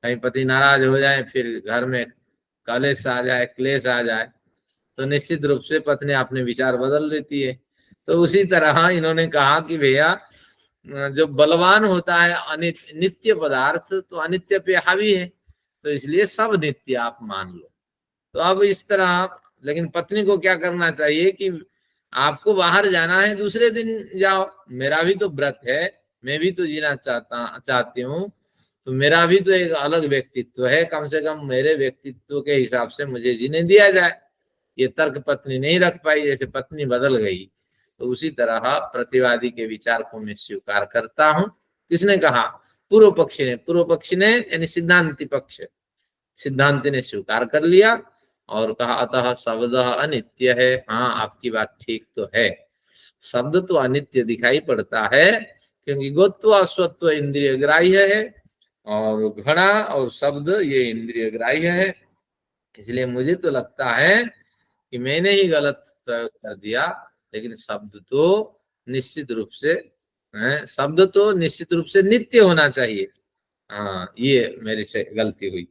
कहीं पति नाराज हो जाए, फिर घर में कलेश आ जाए, क्लेश आ जाए, तो निश्चित रूप से पत्नी अपने विचार बदल देती है। तो उसी तरह इन्होंने कहा कि भैया जो बलवान होता है नित्य पदार्थ तो अनित्य पे हावी है, तो इसलिए सब नित्य आप मान लो। तो अब इस तरह, लेकिन पत्नी को क्या करना चाहिए कि आपको बाहर जाना है, दूसरे दिन जाओ, मेरा भी तो व्रत है, मैं भी तो जीना चाहती हूँ, तो मेरा भी तो एक अलग व्यक्तित्व है, कम से कम मेरे व्यक्तित्व के हिसाब से मुझे जीने दिया जाए। ये तर्क पत्नी नहीं रख पाई, जैसे पत्नी बदल गई। तो उसी तरह प्रतिवादी के विचार को मैं स्वीकार करता हूं। किसने कहा? पूर्व पक्षी ने यानी सिद्धांति पक्ष, सिद्धांति ने स्वीकार कर लिया और कहा अतः शब्द अनित्य है। हाँ, आपकी बात ठीक तो है, शब्द तो अनित्य दिखाई पड़ता है, क्योंकि गोत्व अश्वत्व इंद्रिय ग्राह्य है और घड़ा और शब्द ये इंद्रिय ग्राह्य है। इसलिए मुझे तो लगता है कि मैंने ही गलत प्रयोग कर दिया, लेकिन शब्द तो निश्चित रूप से नित्य होना चाहिए। हाँ, ये मेरे से गलती हुई।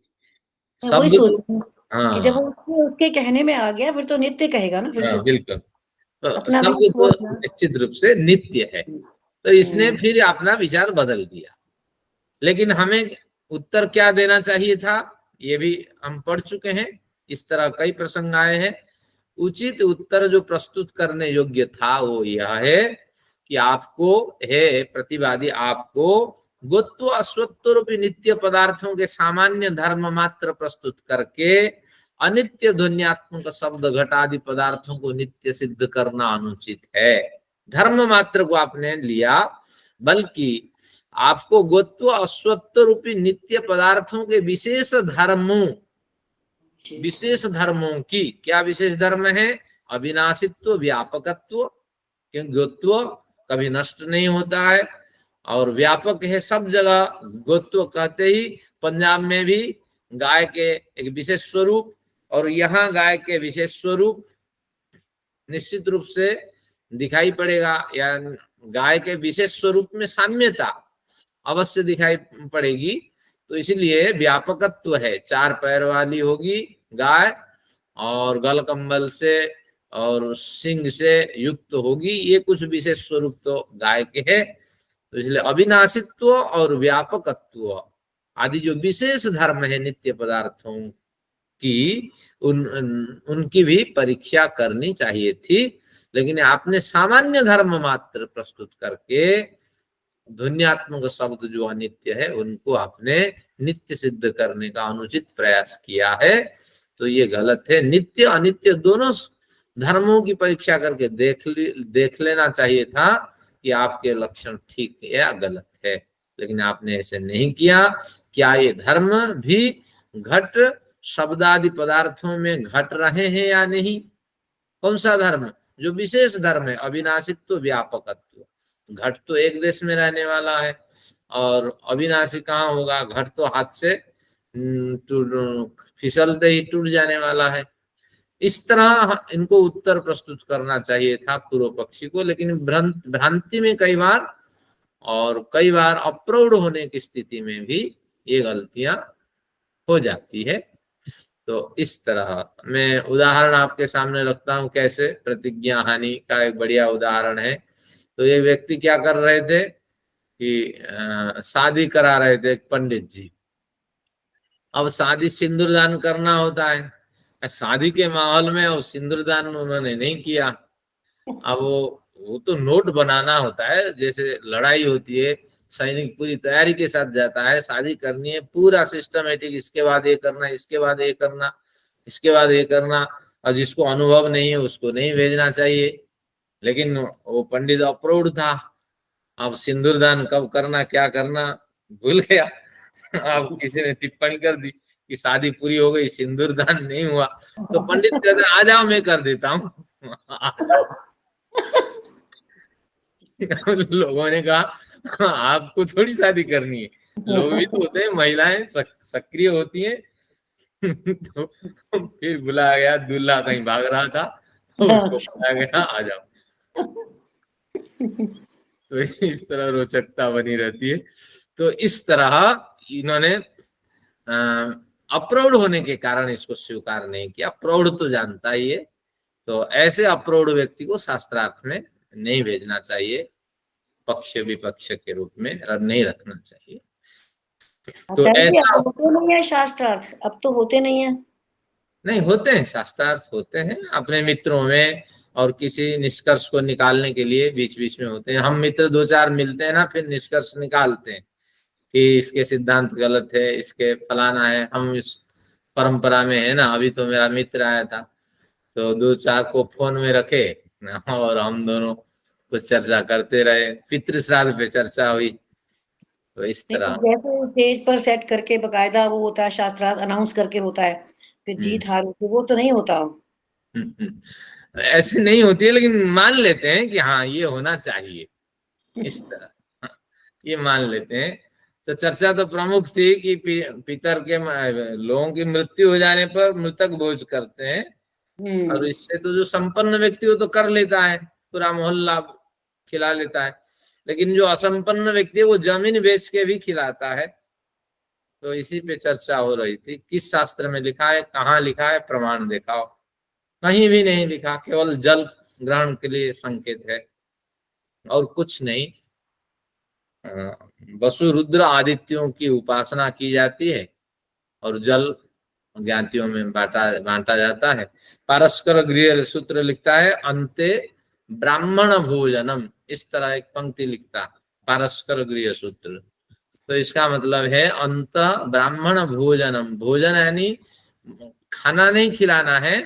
वही सोच
हाँ,
कि जब उसके कहने में आ गया फिर तो नित्य कहेगा ना, फिर
हाँ,
तो
बिल्कुल। तो
अपना
शब्द तो निश्चित रूप से नित्य है, तो इसने फिर अपना विचार बदल दिया। लेकिन हमें उत्तर क्या देना चाहिए था, ये भी हम पढ़ चुके हैं। इस तरह कई प्रसंग आए हैं। उचित उत्तर जो प्रस्तुत करने योग्य था वो यह है कि आपको है प्रतिवादी, आपको गोत्व अश्वत्व रूपी नित्य पदार्थों के सामान्य धर्म मात्र प्रस्तुत करके अनित्य ध्वन्यात्मक शब्द घटादि पदार्थों को नित्य सिद्ध करना अनुचित है। धर्म मात्र को आपने लिया, बल्कि आपको गोत्व अश्वत्व रूपी नित्य पदार्थों के विशेष धर्मों की, क्या विशेष धर्म है? अविनाशित्व, व्यापकत्व, क्योंकि गोत्व कभी नष्ट नहीं होता है और व्यापक है सब जगह। गोत्व कहते ही पंजाब में भी गाय के एक विशेष स्वरूप और यहाँ गाय के विशेष स्वरूप निश्चित रूप से दिखाई पड़ेगा, या गाय के विशेष स्वरूप में साम्यता अवश्य दिखाई पड़ेगी। तो इसलिए व्यापकत्व है, 4 पैर वाली होगी गाय और गल कंबल से और सिंह से युक्त होगी, ये कुछ विशेष स्वरूप तो गाय के है। तो इसलिए अविनाशित्व और व्यापकत्व आदि जो विशेष धर्म है नित्य पदार्थों की, उनकी भी परीक्षा करनी चाहिए थी। लेकिन आपने सामान्य धर्म मात्र प्रस्तुत करके ध्वन्यात्मक शब्द जो अनित्य है उनको आपने नित्य सिद्ध करने का अनुचित प्रयास किया है। तो ये गलत है। नित्य अनित्य धर्मों की परीक्षा करके देख लेना चाहिए था कि आपके लक्षण ठीक है या गलत है, लेकिन आपने ऐसे नहीं किया। क्या ये धर्म भी घट शब्द आदि पदार्थों में घट रहे हैं या नहीं? कौन सा धर्म? जो विशेष धर्म है, अविनाशित्व व्यापकत्व। घट तो एक देश में रहने वाला है और अविनाशी कहाँ होगा? घट तो हाथ से फिसलते ही टूट जाने वाला है। इस तरह इनको उत्तर प्रस्तुत करना चाहिए था पूर्व पक्षी को, लेकिन भ्रांति में कई बार और कई बार अप्रौढ़ होने की स्थिति में भी ये गलतियां हो जाती है। तो इस तरह मैं उदाहरण आपके सामने रखता हूं, कैसे प्रतिज्ञा हानि का एक बढ़िया उदाहरण है। तो ये व्यक्ति क्या कर रहे थे कि शादी करा रहे थे एक पंडित जी। अब शादी सिंदूरदान करना होता है, शादी के माहौल में और सिंदूरदान उन्होंने नहीं किया। अब वो तो नोट बनाना होता है, जैसे लड़ाई होती है, सैनिक पूरी तैयारी के साथ जाता है, शादी करनी है, पूरा सिस्टमेटिक, इसके बाद ये करना, इसके बाद ये करना, इसके बाद ये करना। और जिसको अनुभव नहीं है उसको नहीं भेजना चाहिए, लेकिन वो पंडित अप्रूव्ड था। अब सिंदूरदान कब करना, क्या करना भूल गया। अब किसी ने टिप्पणी कर दी कि शादी पूरी हो गई, सिंदूरदान नहीं हुआ। तो पंडित कहते आ जाओ मैं कर देता हूँ। लोगों ने कहा आपको थोड़ी शादी करनी है, लोग भी तो होते हैं, महिलाएं सक्रिय होती हैं। तो फिर बुलाया गया, दूल्हा कहीं भाग रहा था तो उसको बुलाया गया, आ जाओ। तो इस तरह रोचकता बनी रहती है। तो इस तरह इन्होंने अप्रौढ़ होने के कारण इसको स्वीकार नहीं किया। प्रौढ़ तो जानता ही है, तो ऐसे अप्रौढ़ व्यक्ति को शास्त्रार्थ में नहीं भेजना चाहिए, पक्ष विपक्ष के रूप में नहीं रखना चाहिए। तो ऐसा
होते नहीं है शास्त्रार्थ, अब तो होते नहीं है।
नहीं होते हैं, शास्त्रार्थ होते हैं अपने मित्रों में, और किसी निष्कर्ष को निकालने के लिए बीच बीच में होते हैं। हम मित्र दो चार मिलते हैं ना, फिर निष्कर्ष निकालते हैं कि इसके सिद्धांत गलत है, इसके फलाना है। हम इस परंपरा में है ना। अभी तो मेरा मित्र आया था, तो दो चार को फोन में रखे और हम दोनों कुछ चर्चा करते रहे, पितृ श्राद्ध पे चर्चा हुई। तो इस तरह
जैसे स्टेज पर सेट करके बकायदा वो होता है, शास्त्रार्थ अनाउंस करके होता है, फिर जीत हार होती है, वो तो नहीं होता।
ऐसे नहीं होती है, लेकिन मान लेते हैं कि हाँ ये होना चाहिए, इस तरह ये मान लेते हैं। तो चर्चा तो प्रमुख थी कि पितर के लोगों की मृत्यु हो जाने पर मृतक भोज करते हैं, और इससे तो जो संपन्न व्यक्ति हो तो कर लेता है, पूरा मोहल्ला खिला लेता है। लेकिन जो असंपन्न व्यक्ति है वो जमीन बेच के भी खिलाता है। तो इसी पे चर्चा हो रही थी, किस शास्त्र में लिखा है, कहाँ लिखा है, प्रमाण दिखाओ। कहीं भी नहीं लिखा, केवल जल ग्रहण के लिए संकेत है और कुछ नहीं। वसु रुद्र आदित्यों की उपासना की जाती है और जल ज्ञातियों में बांटा जाता है। पारस्कर गृह सूत्र लिखता है अंते ब्राह्मण भोजनम, इस तरह एक पंक्ति लिखता पारस्कर गृह सूत्र। तो इसका मतलब है अंत ब्राह्मण भोजनम, भोजन यानी खाना नहीं खिलाना है,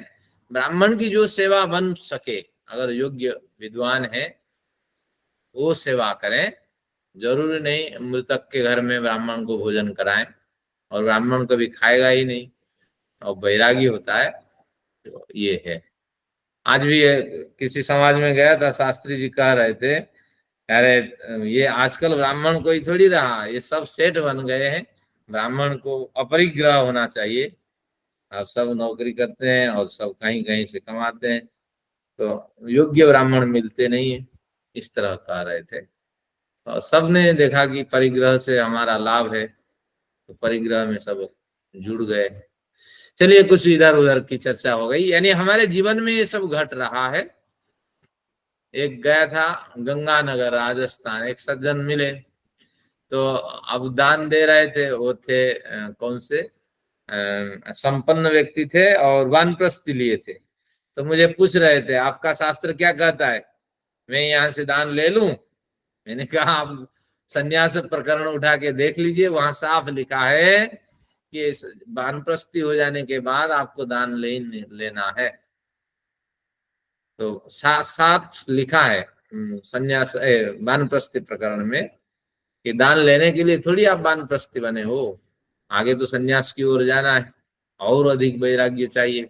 ब्राह्मण की जो सेवा बन सके, अगर योग्य विद्वान है वो सेवा करें। जरूरी नहीं मृतक के घर में ब्राह्मण को भोजन कराएं, और ब्राह्मण कभी खाएगा ही नहीं और बैरागी होता है। तो ये है। आज भी किसी समाज में गया था, शास्त्री जी कह रहे थे अरे ये आजकल ब्राह्मण कोई थोड़ी रहा, ये सब सेठ बन गए हैं, ब्राह्मण को अपरिग्रह होना चाहिए। आप सब नौकरी करते हैं और सब कहीं कहीं से कमाते हैं, तो योग्य ब्राह्मण मिलते नहीं है, इस तरह कह रहे थे। और सबने देखा कि परिग्रह से हमारा लाभ है, तो परिग्रह में सब जुड़ गए। चलिए कुछ इधर उधर की चर्चा हो गई, यानी हमारे जीवन में ये सब घट रहा है। एक गया था गंगानगर राजस्थान, एक सज्जन मिले, तो अब दान दे रहे थे। वो थे कौन से संपन्न व्यक्ति थे और वानप्रस्थी लिए थे। तो मुझे पूछ रहे थे आपका शास्त्र क्या कहता है, मैं यहाँ से दान ले लूं? मैंने कहा आप संन्यास प्रकरण उठा के देख लीजिए, वहां साफ लिखा है कि वानप्रस्थी हो जाने के बाद आपको दान लेना है। तो साफ लिखा है संन्यास वानप्रस्थी प्रकरण में कि दान लेने के लिए थोड़ी आप वानप्रस्थी बने हो, आगे तो संन्यास की ओर जाना है, और अधिक वैराग्य चाहिए,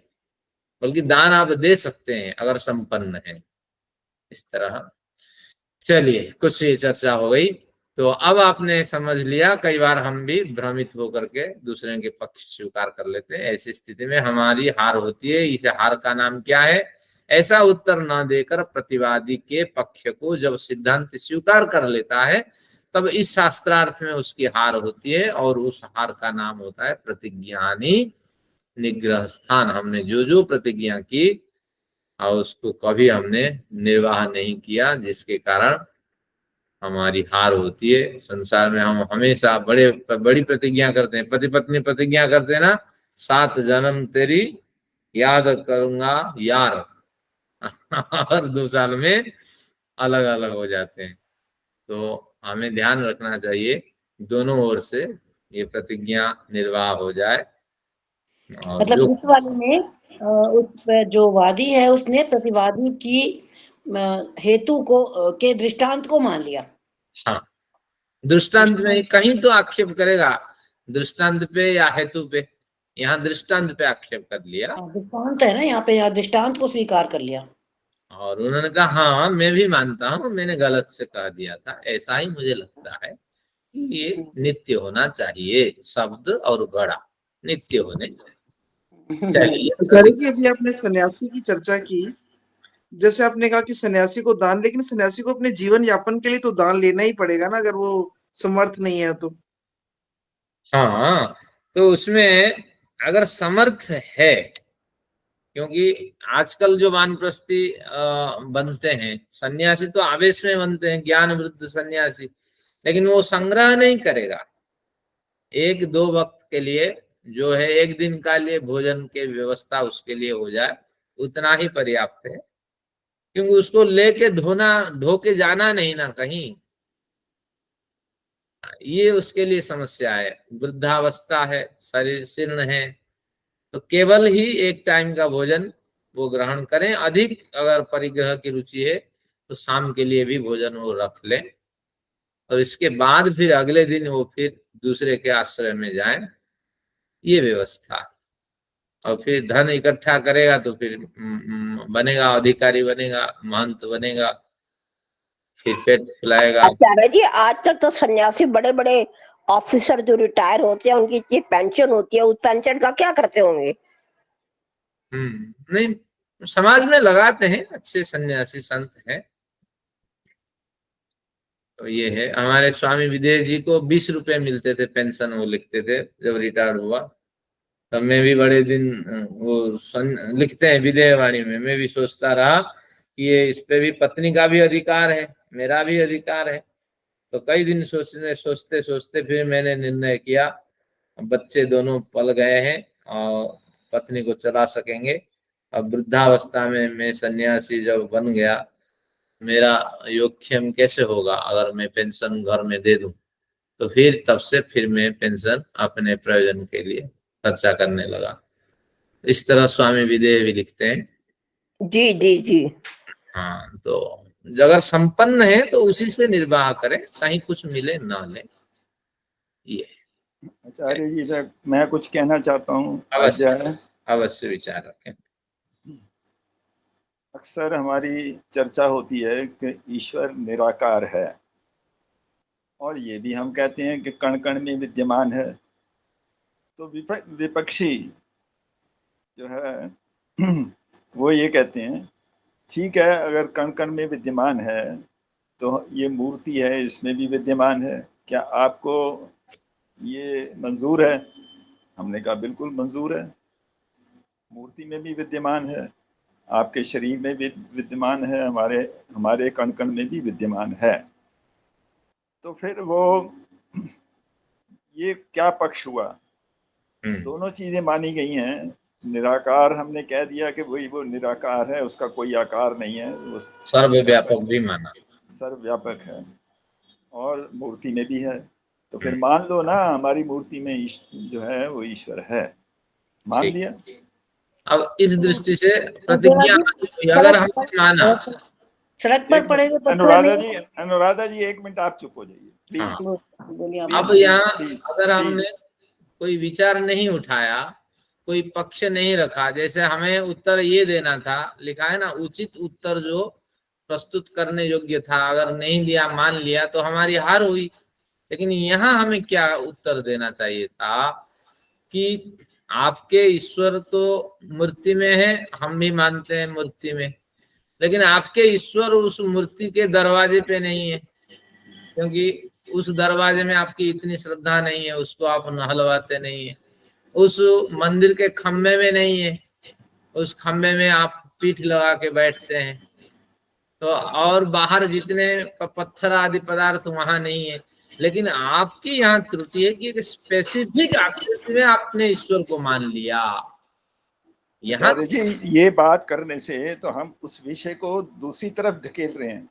बल्कि दान आप दे सकते हैं अगर संपन्न है। इस तरह चलिए कुछ ये चर्चा हो गई। तो अब आपने समझ लिया, कई बार हम भी भ्रमित होकर के दूसरे के पक्ष स्वीकार कर लेते हैं, ऐसी स्थिति में हमारी हार होती है। इस हार का नाम क्या है? ऐसा उत्तर न देकर प्रतिवादी के पक्ष को जब सिद्धांत स्वीकार कर लेता है, तब इस शास्त्रार्थ में उसकी हार होती है, और उस हार का नाम होता है प्रतिज्ञानी निग्रह स्थान। हमने जो जो प्रतिज्ञा की और उसको कभी हमने निर्वाह नहीं किया, जिसके कारण हमारी हार होती है। संसार में हम हमेशा बड़ी प्रतिज्ञा करते हैं, पति पत्नी प्रतिज्ञा करते हैं ना, 7 जन्म तेरी याद करूंगा यार और 2 साल में अलग अलग हो जाते हैं। तो हमें ध्यान रखना चाहिए दोनों ओर से ये प्रतिज्ञा निर्वाह हो जाए। और
मतलब इस वाले में उस जो वादी है उसने प्रतिवादी की हेतु को के दृष्टांत को मान लिया।
हाँ, दृष्टांत में कहीं तो आक्षेप करेगा, दृष्टांत पे या हेतु पे। यहाँ दृष्टांत पे आक्षेप कर लिया,
दृष्टांत है ना यहाँ पे, यहाँ दृष्टांत को स्वीकार कर लिया।
और उन्होंने कहा हाँ मैं भी मानता हूँ, मैंने गलत से कह दिया था, ऐसा ही मुझे लगता है कि ये नित्य होना चाहिए, शब्द और गड़ा नित्य होने चाहिए। चलिए
आचार्य जी, अभी आपने सन्यासी की चर्चा की, जैसे आपने कहा कि सन्यासी को दान, लेकिन सन्यासी को अपने जीवन यापन के लिए तो दान लेना ही पड़ेगा ना, अगर वो समर्थ नहीं है तो।
हाँ, तो उसमें अगर समर्थ है, क्योंकि आजकल जो वानप्रस्थी बनते हैं सन्यासी, तो आवेश में बनते हैं, ज्ञान वृद्ध सन्यासी, लेकिन वो संग्रह नहीं करेगा। 1-2 वक्त के लिए जो है, एक दिन का लिए भोजन के व्यवस्था उसके लिए हो जाए, उतना ही पर्याप्त है, क्योंकि उसको लेके ढो के जाना नहीं ना कहीं, ये उसके लिए समस्या है। वृद्धावस्था है, शरीर शीर्ण है, तो केवल ही एक टाइम का भोजन वो ग्रहण करें। अधिक अगर परिग्रह की रुचि है तो शाम के लिए भी भोजन वो रख लें, और इसके बाद फिर अगले दिन वो फिर दूसरे के आश्रय में जाए, ये व्यवस्था। और फिर धन इकट्ठा करेगा तो फिर बनेगा, अधिकारी बनेगा, महंत बनेगा, फिर पेट फुलाएगा।
आचार्य जी, आज तक तो सन्यासी बड़े बड़े ऑफिसर जो रिटायर होते हैं, उनकी जो पेंशन होती है, उस पेंशन का क्या करते होंगे?
नहीं, समाज में लगाते हैं, अच्छे सन्यासी संत हैं। तो ये है, हमारे स्वामी विदेह जी को 20 रुपए मिलते थे पेंशन, वो लिखते थे जब रिटायर्ड हुआ। तब मैं भी बड़े दिन वो लिखते हैं विदेहवाणी में, मैं भी सोचता रहा कि ये इस पे भी पत्नी का भी अधिकार है, मेरा भी अधिकार है। तो कई दिन सोचते सोचते फिर मैंने निर्णय किया, बच्चे दोनों पल गए हैं और पत्नी को चला सकेंगे। अब वृद्धावस्था में मैं सन्यासी जब बन गया, मेरा योगक्षेम कैसे होगा अगर मैं पेंशन घर में दे दूं? तो फिर तब से फिर मैं पेंशन अपने प्रयोजन के लिए खर्चा करने लगा। इस तरह स्वामी विदेह भी लिखते हैं।
जी जी जी।
हाँ, तो अगर संपन्न है तो उसी से निर्वाह करें, कहीं कुछ मिले ना ले। ये
आचार्य जी, मैं कुछ कहना चाहता हूँ।
अवश्य विचार रखें।
अक्सर हमारी चर्चा होती है कि ईश्वर निराकार है, और ये भी हम कहते हैं कि कण कण में विद्यमान है। तो विपक्षी जो है वो ये कहते हैं, ठीक है, अगर कण कण में विद्यमान है तो ये मूर्ति है, इसमें भी विद्यमान है, क्या आपको ये मंजूर है? हमने कहा बिल्कुल मंजूर है, मूर्ति में भी विद्यमान है, आपके शरीर में भी विद्यमान है, हमारे कण कण में भी विद्यमान है। तो फिर वो ये क्या पक्ष हुआ? दोनों चीजें मानी गई हैं। निराकार हमने कह दिया कि वही वो निराकार है, उसका कोई आकार नहीं है, वो
सर्वव्यापक भी माना,
सर्वव्यापक है, और मूर्ति में भी है। तो फिर मान लो ना, हमारी मूर्ति में जो है वो ईश्वर है, मान लिया।
अब इस दृष्टि से प्रतिज्ञा अगर हमने माना,
सड़क पर पड़ेगा पत्थर
अनुराधा
नहीं।
जी, अनुराधा जी 1 मिनट आप चुप हो जाइए प्लीज।
बोलिए आप।
अब यहाँ अगर हमने कोई विचार नहीं उठाया, कोई पक्ष नहीं रखा, जैसे हमें उत्तर ये देना था, लिखा है ना उचित उत्तर जो प्रस्तुत करने योग्य था, अगर नहीं दिया मान लिया तो हमारी हार हुई। लेकिन यहाँ हमें क्या उत्तर देना चाहिए था कि आपके ईश्वर तो मूर्ति में है, हम भी मानते हैं मूर्ति में, लेकिन आपके ईश्वर उस मूर्ति के दरवाजे पे नहीं है, क्योंकि उस दरवाजे में आपकी इतनी श्रद्धा नहीं है, उसको आप नहलवाते नहीं है। उस मंदिर के खम्भे में नहीं है, उस खम्भे में आप पीठ लगा के बैठते हैं। तो और बाहर जितने पत्थर आदि पदार्थ वहां नहीं है। लेकिन आपकी यहाँ त्रुटि है कि एक स्पेसिफिक आकृति में आपने ईश्वर को मान लिया। यहाँ
जी ये बात करने से तो हम उस विषय को दूसरी तरफ धकेल रहे हैं।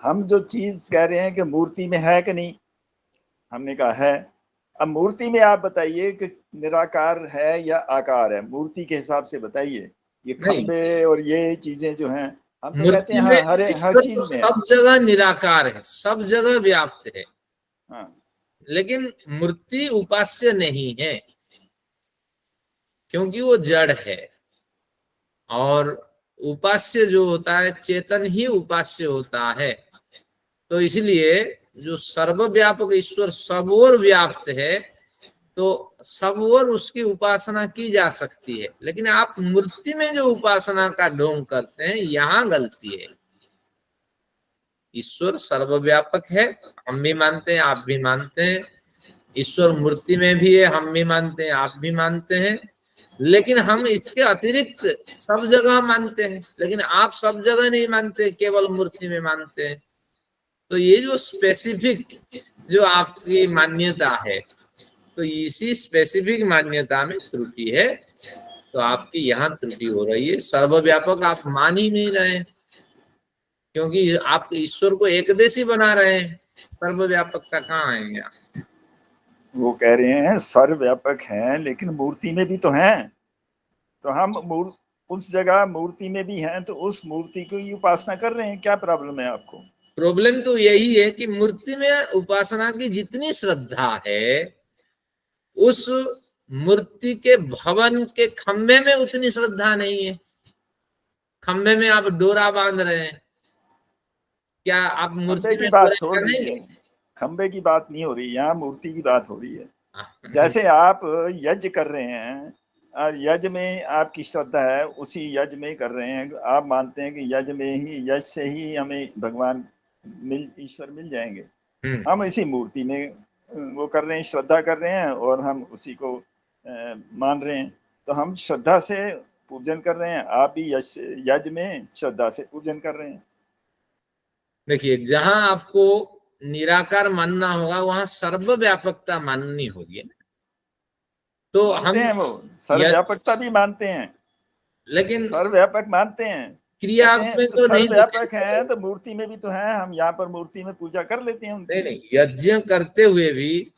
हम जो चीज कह रहे हैं कि मूर्ति में है कि नहीं, हमने कहा है। अब मूर्ति में आप बताइए कि निराकार है या आकार है, मूर्ति के हिसाब से बताइए। ये खंबे और ये चीजें जो हैं, हम तो कहते हैं हर चीज में
सब जगह निराकार है, सब जगह व्याप्त है।
हाँ।
लेकिन मूर्ति उपास्य नहीं है, क्योंकि वो जड़ है, और उपास्य जो होता है चेतन ही उपास्य होता है। तो इसलिए जो सर्वव्यापक ईश्वर सब ओर व्याप्त है, तो सब ओर उसकी उपासना की जा सकती है। लेकिन आप मूर्ति में जो उपासना का ढोंग करते हैं, यहाँ गलती है। ईश्वर सर्वव्यापक है, हम भी मानते हैं, आप भी मानते हैं। ईश्वर मूर्ति में भी है, हम भी मानते हैं, आप भी मानते हैं। लेकिन हम इसके अतिरिक्त सब जगह मानते हैं, लेकिन आप सब जगह नहीं मानते, केवल मूर्ति में मानते हैं। तो ये जो स्पेसिफिक जो आपकी मान्यता है, तो इसी स्पेसिफिक मान्यता में त्रुटि है। तो आपकी यहाँ त्रुटि हो रही है। सर्वव्यापक आप मान ही नहीं रहे हैं, क्योंकि आप ईश्वर को एकदेशी बना रहे हैं। सर्वव्यापकता कहाँ आएंगे आप?
वो कह रहे हैं सर्वव्यापक हैं, लेकिन मूर्ति में भी तो हैं। तो हम उस जगह मूर्ति में भी हैं, तो उस मूर्ति की उपासना कर रहे हैं। क्या प्रॉब्लम है आपको?
प्रॉब्लम तो यही है कि मूर्ति में उपासना की जितनी श्रद्धा है, उस मूर्ति के भवन के खंभे में उतनी श्रद्धा नहीं है। खंभे में आप डोरा बांध रहे हैं, क्या आप मूर्ति
की बात छोड़ दीजिए, खंबे की बात नहीं हो रही, यहाँ मूर्ति की बात हो रही है। जैसे आप यज्ञ कर रहे हैं और यज्ञ में आपकी श्रद्धा है, उसी यज्ञ में कर रहे हैं, आप मानते हैं कि यज्ञ में ही, यज्ञ से ही हमें भगवान ईश्वर मिल जाएंगे। हम इसी मूर्ति में वो कर रहे हैं, श्रद्धा कर रहे हैं, और हम उसी को मान रहे हैं। तो हम श्रद्धा से पूजन कर रहे हैं, आप भी यज्ञ में श्रद्धा से पूजन कर रहे हैं।
देखिए, जहां आपको निराकार मानना होगा, वहां सर्वव्यापकता माननी होगी। तो हम
वो सर्वव्यापकता भी मानते हैं,
लेकिन
सर्वव्यापक मानते हैं,
क्रिया में तो नहीं।
सर्वव्यापक है तो मूर्ति में भी तो है, हम यहाँ पर मूर्ति में पूजा कर लेते हैं उनकी।
नहीं, यज्ञ करते हुए भी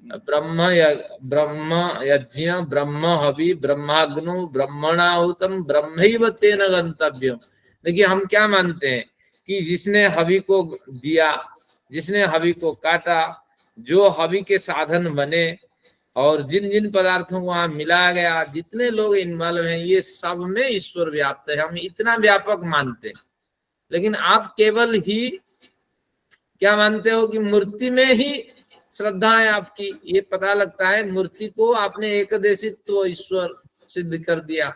ब्रह्म यज्ञ ब्रह्म हवि ब्रह्माग्नो ब्रह्मणाहुतम ब्रह्मैव तेन गंतव्यम। देखिए, हम क्या मानते हैं कि जिसने हवि को दिया, जिसने हवि को काटा, जो हवि के साधन बने, और जिन जिन पदार्थों को वहां मिलाया गया, जितने लोग इन्वॉल्व हैं, ये सब में ईश्वर व्याप्त है। हम इतना व्यापक मानते हैं। लेकिन आप केवल ही क्या मानते हो कि मूर्ति में ही श्रद्धा है आपकी। ये पता लगता है मूर्ति को आपने एकदेशित्व ईश्वर सिद्ध कर दिया,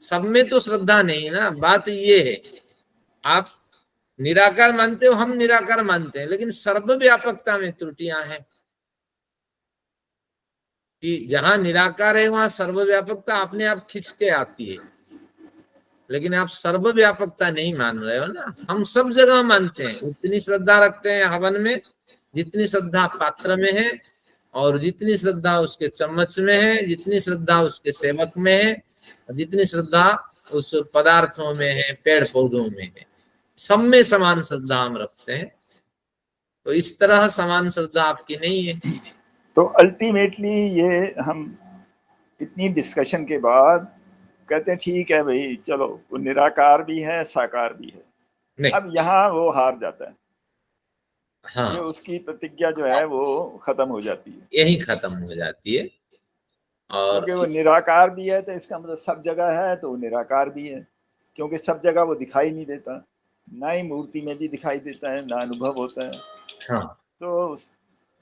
सब में तो श्रद्धा नहीं ना। बात ये है, आप निराकार मानते हो, हम निराकार मानते हैं, लेकिन सर्वव्यापकता में त्रुटियां हैं कि जहां निराकार है वहां सर्वव्यापकता अपने आप खिंच के आती है। लेकिन आप सर्वव्यापकता नहीं मान रहे हो ना। हम सब जगह मानते हैं, उतनी श्रद्धा रखते हैं हवन में जितनी श्रद्धा पात्र में है, और जितनी श्रद्धा उसके चम्मच में है, जितनी श्रद्धा उसके सेवक में है, जितनी श्रद्धा उस पदार्थों में है, पेड़ पौधों में है। सब में समान श्रद्धा हम रखते हैं। तो इस तरह समान श्रद्धा आपकी नहीं है।
तो अल्टीमेटली ये हम इतनी डिस्कशन के बाद कहते हैं ठीक है भाई चलो, वो निराकार भी है साकार भी है।
नहीं,
अब यहाँ वो हार जाता है, ये
हाँ,
उसकी प्रतिज्ञा जो है वो खत्म हो जाती है,
यही खत्म हो जाती है। और
क्योंकि वो निराकार भी है, तो इसका मतलब सब जगह है तो वो निराकार भी है, क्योंकि सब जगह वो दिखाई नहीं देता, ना ही मूर्ति में भी दिखाई देता है, ना अनुभव होता है।
हाँ,
तो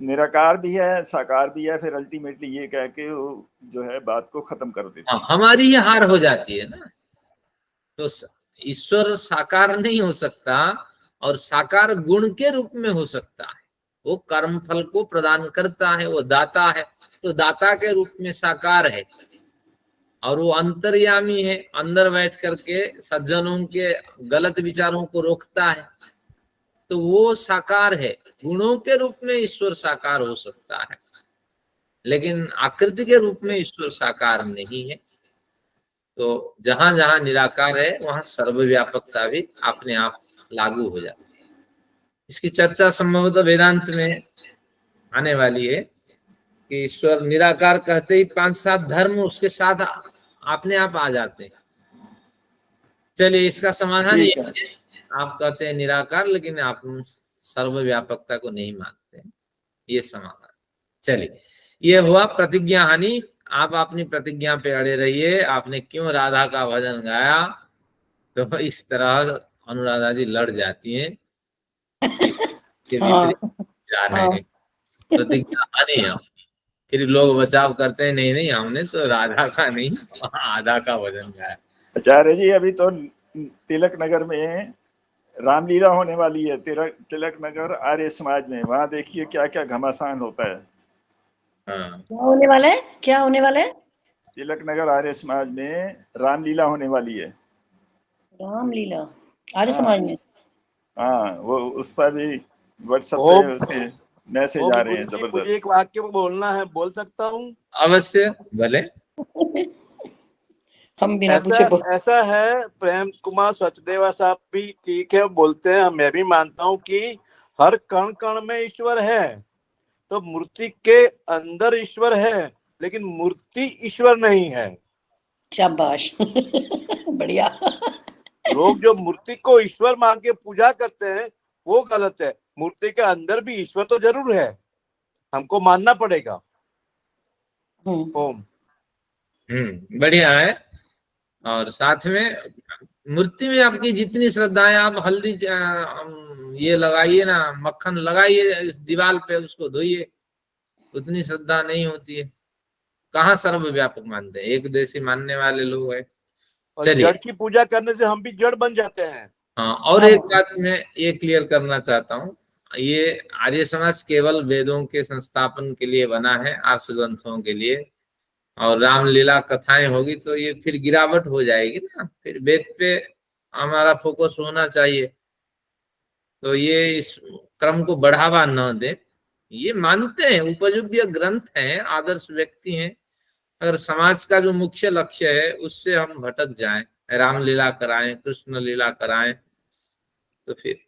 निराकार भी है साकार भी है, फिर अल्टीमेटली ये कह के वो जो है बात को खत्म कर देते
हाँ,
हैं।
हमारी ये हार हो जाती है ना। तो ईश्वर साकार नहीं हो सकता, और साकार गुण के रूप में हो सकता है। वो कर्म फल को प्रदान करता है, वो दाता है, तो दाता के रूप में साकार है। और वो अंतर्यामी है, अंदर बैठ करके सज्जनों के गलत विचारों को रोकता है, तो वो साकार है। गुणों के रूप में ईश्वर साकार हो सकता है, लेकिन आकृति के रूप में ईश्वर साकार नहीं है। तो जहां जहां निराकार है वहां सर्वव्यापकता भी अपने आप लागू हो जाती है। इसकी चर्चा संभवतः वेदांत में आने वाली है कि ईश्वर निराकार कहते ही 5-7 धर्म उसके साथ अपने आप आ जाते हैं। चलिए, इसका समाधान ये
ठीक है।
है, आप कहते हैं निराकार, लेकिन आप सर्वव्यापकता को नहीं मानते हैं, ये समाधान। चलिए, ये हुआ प्रतिज्ञा हानि। आप अपनी प्रतिज्ञा पे अड़े रहिए। आपने क्यों राधा का भजन गाया, तो इस तरह अनुराधा जी लड़ जाती हैं के विपरीत जा रहे हैं। प्रतिज्ञा हानि है, फिर लोग बचाव करते हैं, नहीं नहीं हमने तो राधा का नहीं आधा का भजन गाया।
आचार्य जी, अभी तो तिलक नगर में रामलीला होने वाली है, तिलक नगर आर्य समाज में, वहां देखिए क्या क्या घमासान होता है।
हाँ,
क्या होने वाला है, क्या होने वाला है?
तिलक नगर आर्य समाज में रामलीला होने वाली है।
रामलीला आर्य
हाँ
समाज में?
हाँ, वो उस पर भी व्हाट्सएप
ओम
पे उसके मैसेज आ रहे हैं
गुरुजी, मुझे एक
जबरदस्त।
वाक्य बोलना है, बोल सकता हूँ?
अवश्य, भले।
हम बिना
ऐसा
पूछे
ऐसा है, प्रेम कुमार सचदेवा साहब भी ठीक है बोलते हैं, मैं भी मानता हूँ कि हर कण कण में ईश्वर है। तो मूर्ति के अंदर ईश्वर है, लेकिन मूर्ति ईश्वर नहीं है।
शाबाश बढ़िया।
लोग जो मूर्ति को ईश्वर मान के पूजा करते हैं वो गलत है। मूर्ति के अंदर भी ईश्वर तो जरूर है, हमको मानना पड़ेगा। ओम।
बढ़िया है। और साथ में मूर्ति में आपकी जितनी श्रद्धा है, आप हल्दी ये लगाइए ना, मक्खन लगाइए इस दीवार पे, उसको धोइए, उतनी श्रद्धा नहीं होती है। कहाँ सर्वव्यापक मानते हैं, एक देशी मानने वाले लोग हैं।
और
चलिए,
जड़ की पूजा करने से हम भी जड़ बन जाते हैं।
हाँ, और एक बात मैं ये क्लियर करना चाहता हूँ, ये आर्य समाज केवल वेदों के संस्थापन के लिए बना है, आर्ष ग्रंथों के लिए, और रामलीला कथाएं होगी तो ये फिर गिरावट हो जाएगी ना, फिर वेद पे हमारा फोकस होना चाहिए। तो ये इस क्रम को बढ़ावा न दे। ये मानते हैं, उपयुज्य ग्रंथ हैं, आदर्श व्यक्ति हैं, अगर समाज का जो मुख्य लक्ष्य है उससे हम भटक जाएं, रामलीला कराएं, कृष्ण लीला कराएं, तो फिर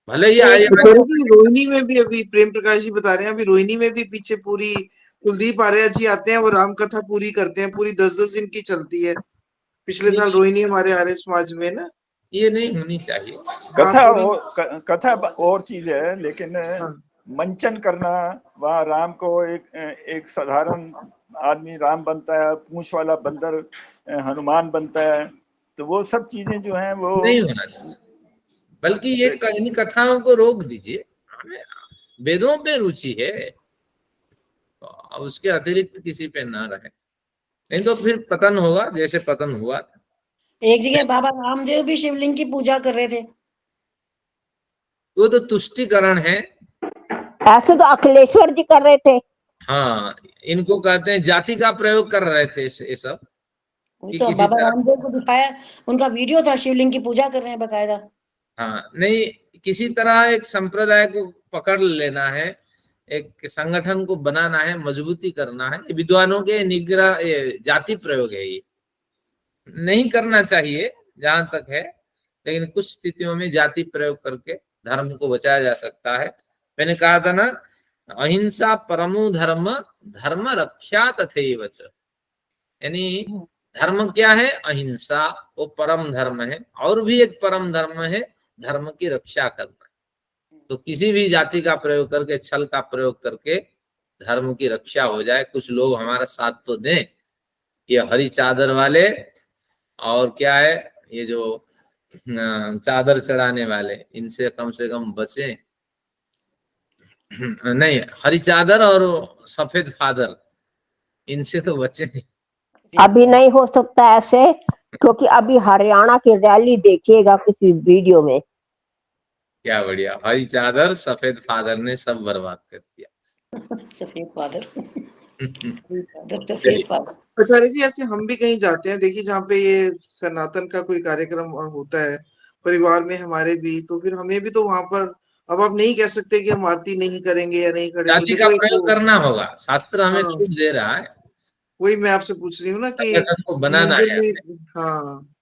भले ही आर्य
आचार्य जी, रोहिणी में भी अभी प्रेम प्रकाश जी बता रहे हैं, अभी रोहिणी में भी पीछे पूरी कुलदीप आर्या जी आते हैं, वो राम कथा पूरी करते हैं, पूरी 10-10 दिन की चलती है। पिछले साल रोहिणी हमारे आर्य समाज में ना,
ये नहीं होनी चाहिए।
कथा और चीज है, लेकिन मंचन करना, वहाँ राम को एक साधारण आदमी राम बनता है, पूंछ वाला बंदर हनुमान बनता है, तो वो सब चीजें जो हैं वो
नहीं होना चाहिए। बल्कि ये इन कथाओं को रोक दीजिए, हमें वेदों पे रुचि है, तो उसके अतिरिक्त किसी पे ना रहे, नहीं तो फिर पतन होगा जैसे पतन हुआ था।
एक जगह बाबा रामदेव भी शिवलिंग की पूजा कर रहे थे।
वो तो तुष्टिकरण है।
ऐसे तो अखिलेश्वर जी कर रहे थे।
हाँ, इनको कहते हैं जाति का प्रयोग कर रहे थे ये सब।
तो बाबा रामदेव को दिखाया, उनका वीडियो था, शिवलिंग की पूजा कर रहे हैं बकायदा।
हाँ, नहीं, किसी तरह एक संप्रदाय को पकड़ लेना है, एक संगठन को बनाना है, मजबूती करना है, विद्वानों के निग्रह जाति प्रयोग है, ये नहीं करना चाहिए जहां तक है, लेकिन कुछ स्थितियों में जाति प्रयोग करके धर्म को बचाया जा सकता है। मैंने कहा था ना, अहिंसा परमो धर्म, धर्म रक्षा तथैव च, यानी धर्म क्या है? अहिंसा, वो परम धर्म है। और भी एक परम धर्म है, धर्म की रक्षा करना। तो किसी भी जाति का प्रयोग करके, छल का प्रयोग करके धर्म की रक्षा हो जाए। कुछ लोग हमारा साथ तो दें, ये हरी चादर वाले और क्या है ये जो चादर चढ़ाने वाले, इनसे कम से कम बचें। नहीं, हरी चादर और सफेद फादर, इनसे तो बचें।
अभी नहीं हो सकता ऐसे, क्योंकि अभी हरियाणा की रैली देखिएगा किसी वीडियो में।
क्या बढ़िया, हरी चादर सफेद फादर ने सब बर्बाद कर दिया।
सफेद फादर, सफेद
चलिए।
फादर।
आचार्य जी, ऐसे हम भी कहीं जाते हैं, देखिए जहाँ पे ये सनातन का कोई कार्यक्रम होता है परिवार में हमारे भी, तो फिर हमें भी तो वहां पर, अब आप नहीं कह सकते कि हम आरती नहीं करेंगे या नहीं करेंगे।
जाति का
देखो एक
प्रयोग करना होगा, शास्त्र हमें
हाँ,
छूट दे रहा है,
वही मैं आपसे पूछ रही हूँ ना कि
संगठन को बनाना
मंदिर
है हमें।
में, हाँ,